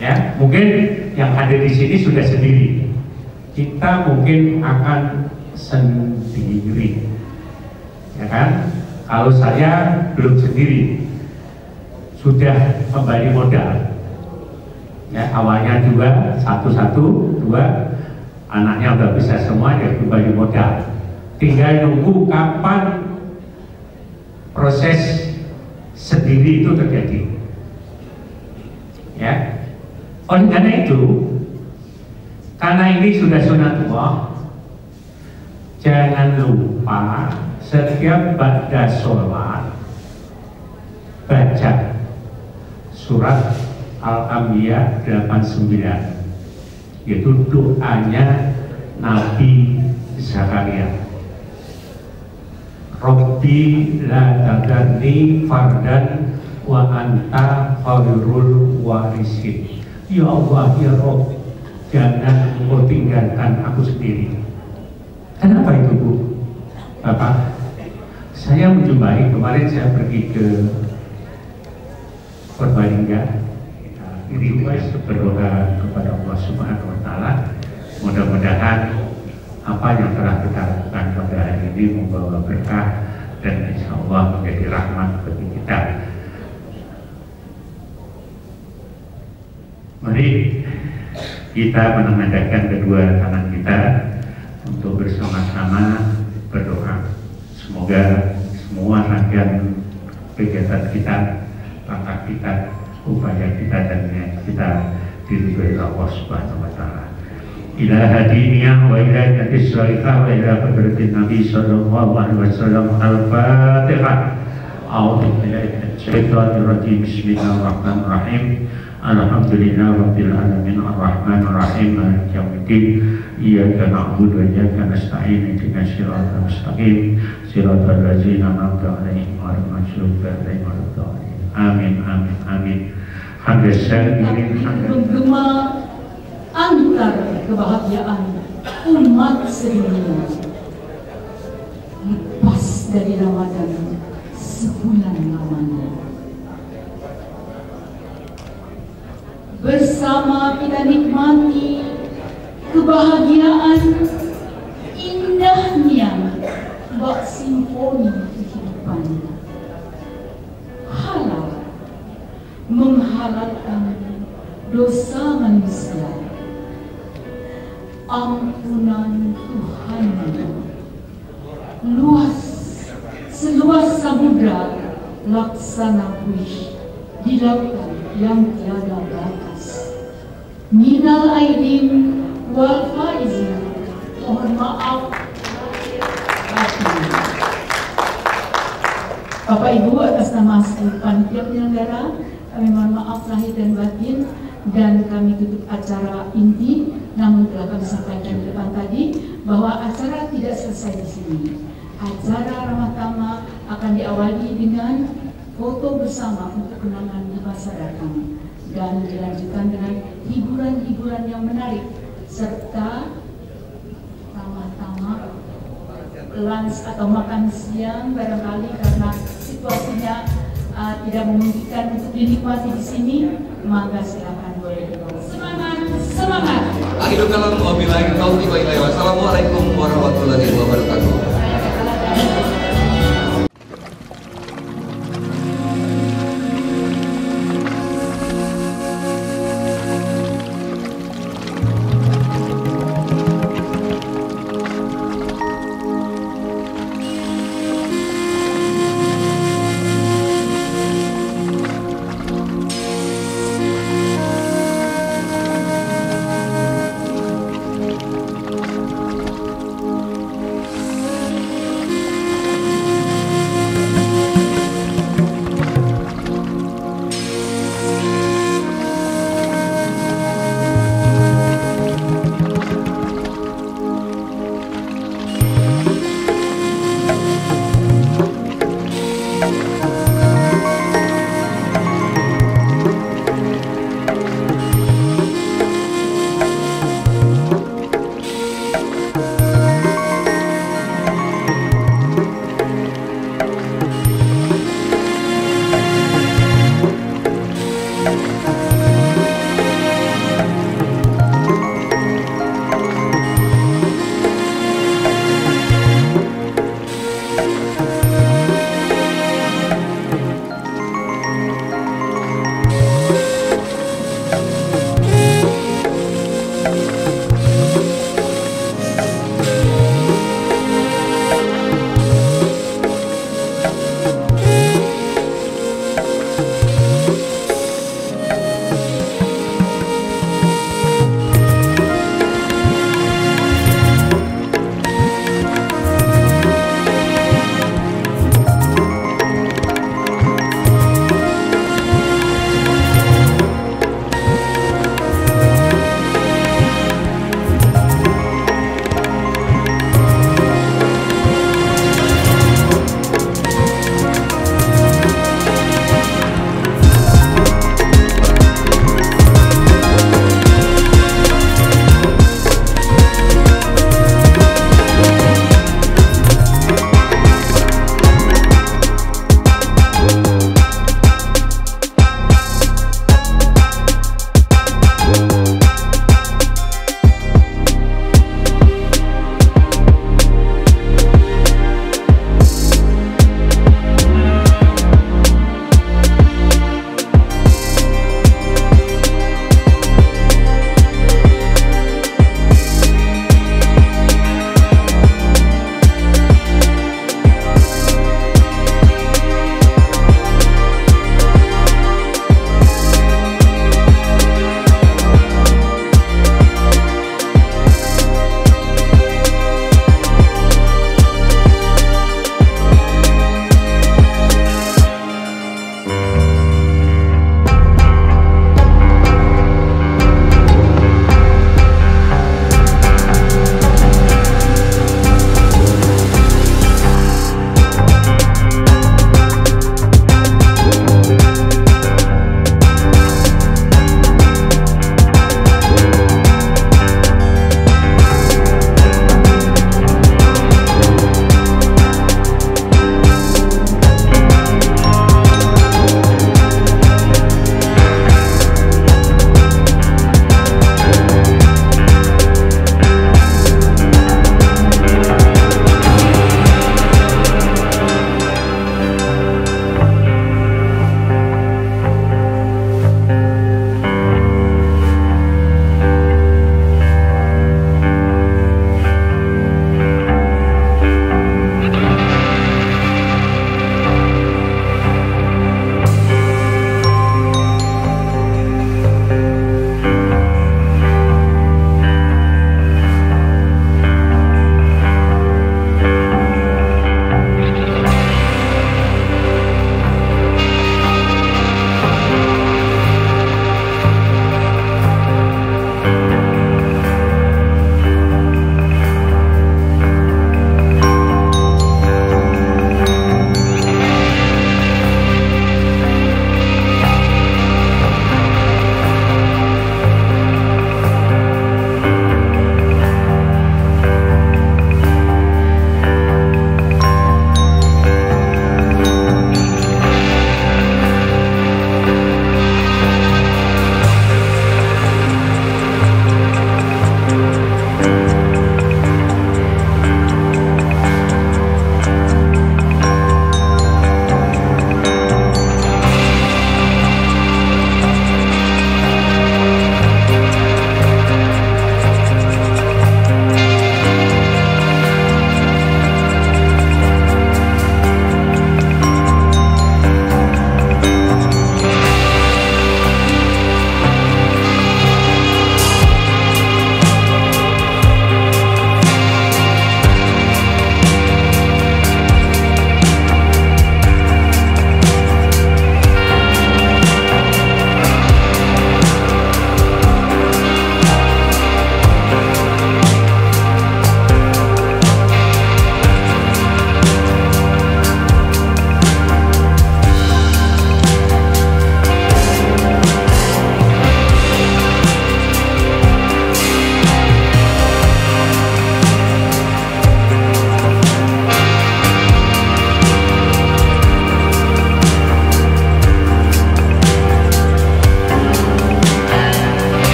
J: Ya, mungkin yang hadir di sini sudah sendiri. Kita mungkin akan sendiri, ya kan? Kalau saya belum sendiri, sudah kembali modal. Ya, awalnya juga satu, dua, anaknya udah bisa semua, dia kembali modal. Tinggal nunggu kapan proses sendiri itu terjadi. Ya, oleh karena itu, karena ini sudah sunatullah, jangan lupa setiap ba'da sholat baca surat Al-Anbiya 89, yaitu doanya Nabi Zakaria. Rabbi la tadarni fardan wa anta khairul warisin. Ya Allah, ya Rabb, jangan engkau tinggalkan aku sendiri. Kenapa itu Bu? Bapak, saya menjumpai, kemarin saya pergi ke Purbalingga, request berdoa kepada Allah Subhanahu wa Ta'ala, mudah-mudahan apa yang telah kita lakukan pada hari ini membawa berkah dan insya Allah menjadi rahmat bagi kita. Mari kita menengadahkan kedua tangan kita untuk bersama-sama berdoa. Semoga semua rangkaian kegiatan kita, langkah kita, upaya kita dan niat kita diridhoi Allah Subhanahu wa Ta'ala. Ila hadiniyah wa ila hadis syarifah wa ila hadratin Nabi sallallahu alaihi wasallam. Al-Fatihah. A'udzu billahi minasy syaithanir rajim. Bismillahirrahmanirrahim. Alhamdulillah rabbil alamin arrahmanir rahim maliki yaumiddin. Iyyaka na'budu wa iyyaka nasta'in ihdinas siratal mustaqim siratal ladzina an'amta 'alaihim ghairil maghdubi 'alaihim waladdallin. Amin amin amin.
C: Menggema antar kebahagiaan umat sedunia lepas dari Ramadan sebulan lamanya. bersama kita nikmati kebahagiaan indahnya bak simfoni kehidupan. Halal menghalalkan dosa manusia, ampunan Tuhan luas seluas samudra, laksana wish di lautan yang tiada batas. Minal aidin wal faizin, mohon maaf Bapak Ibu, atas nama seluruh panitia penyelenggara, kami mohon maaf lahir dan batin, dan kami tutup acara inti. Namun telah kami sampaikan di depan tadi bahwa acara tidak selesai di sini. Acara ramah tamah akan diawali dengan foto bersama untuk kenangan di masa datang, dan dilanjutkan dengan hiburan-hiburan yang menarik serta ramah tamah lunch atau makan siang barangkali karena situasinya tidak memungkinkan untuk dinikmati di sini, maka silakan boleh dibawa. Semangat, semangat.
A: Akhirul kalam wabillahi taufiq wa hidayah. Wassalamualaikum warahmatullahi wabarakatuh.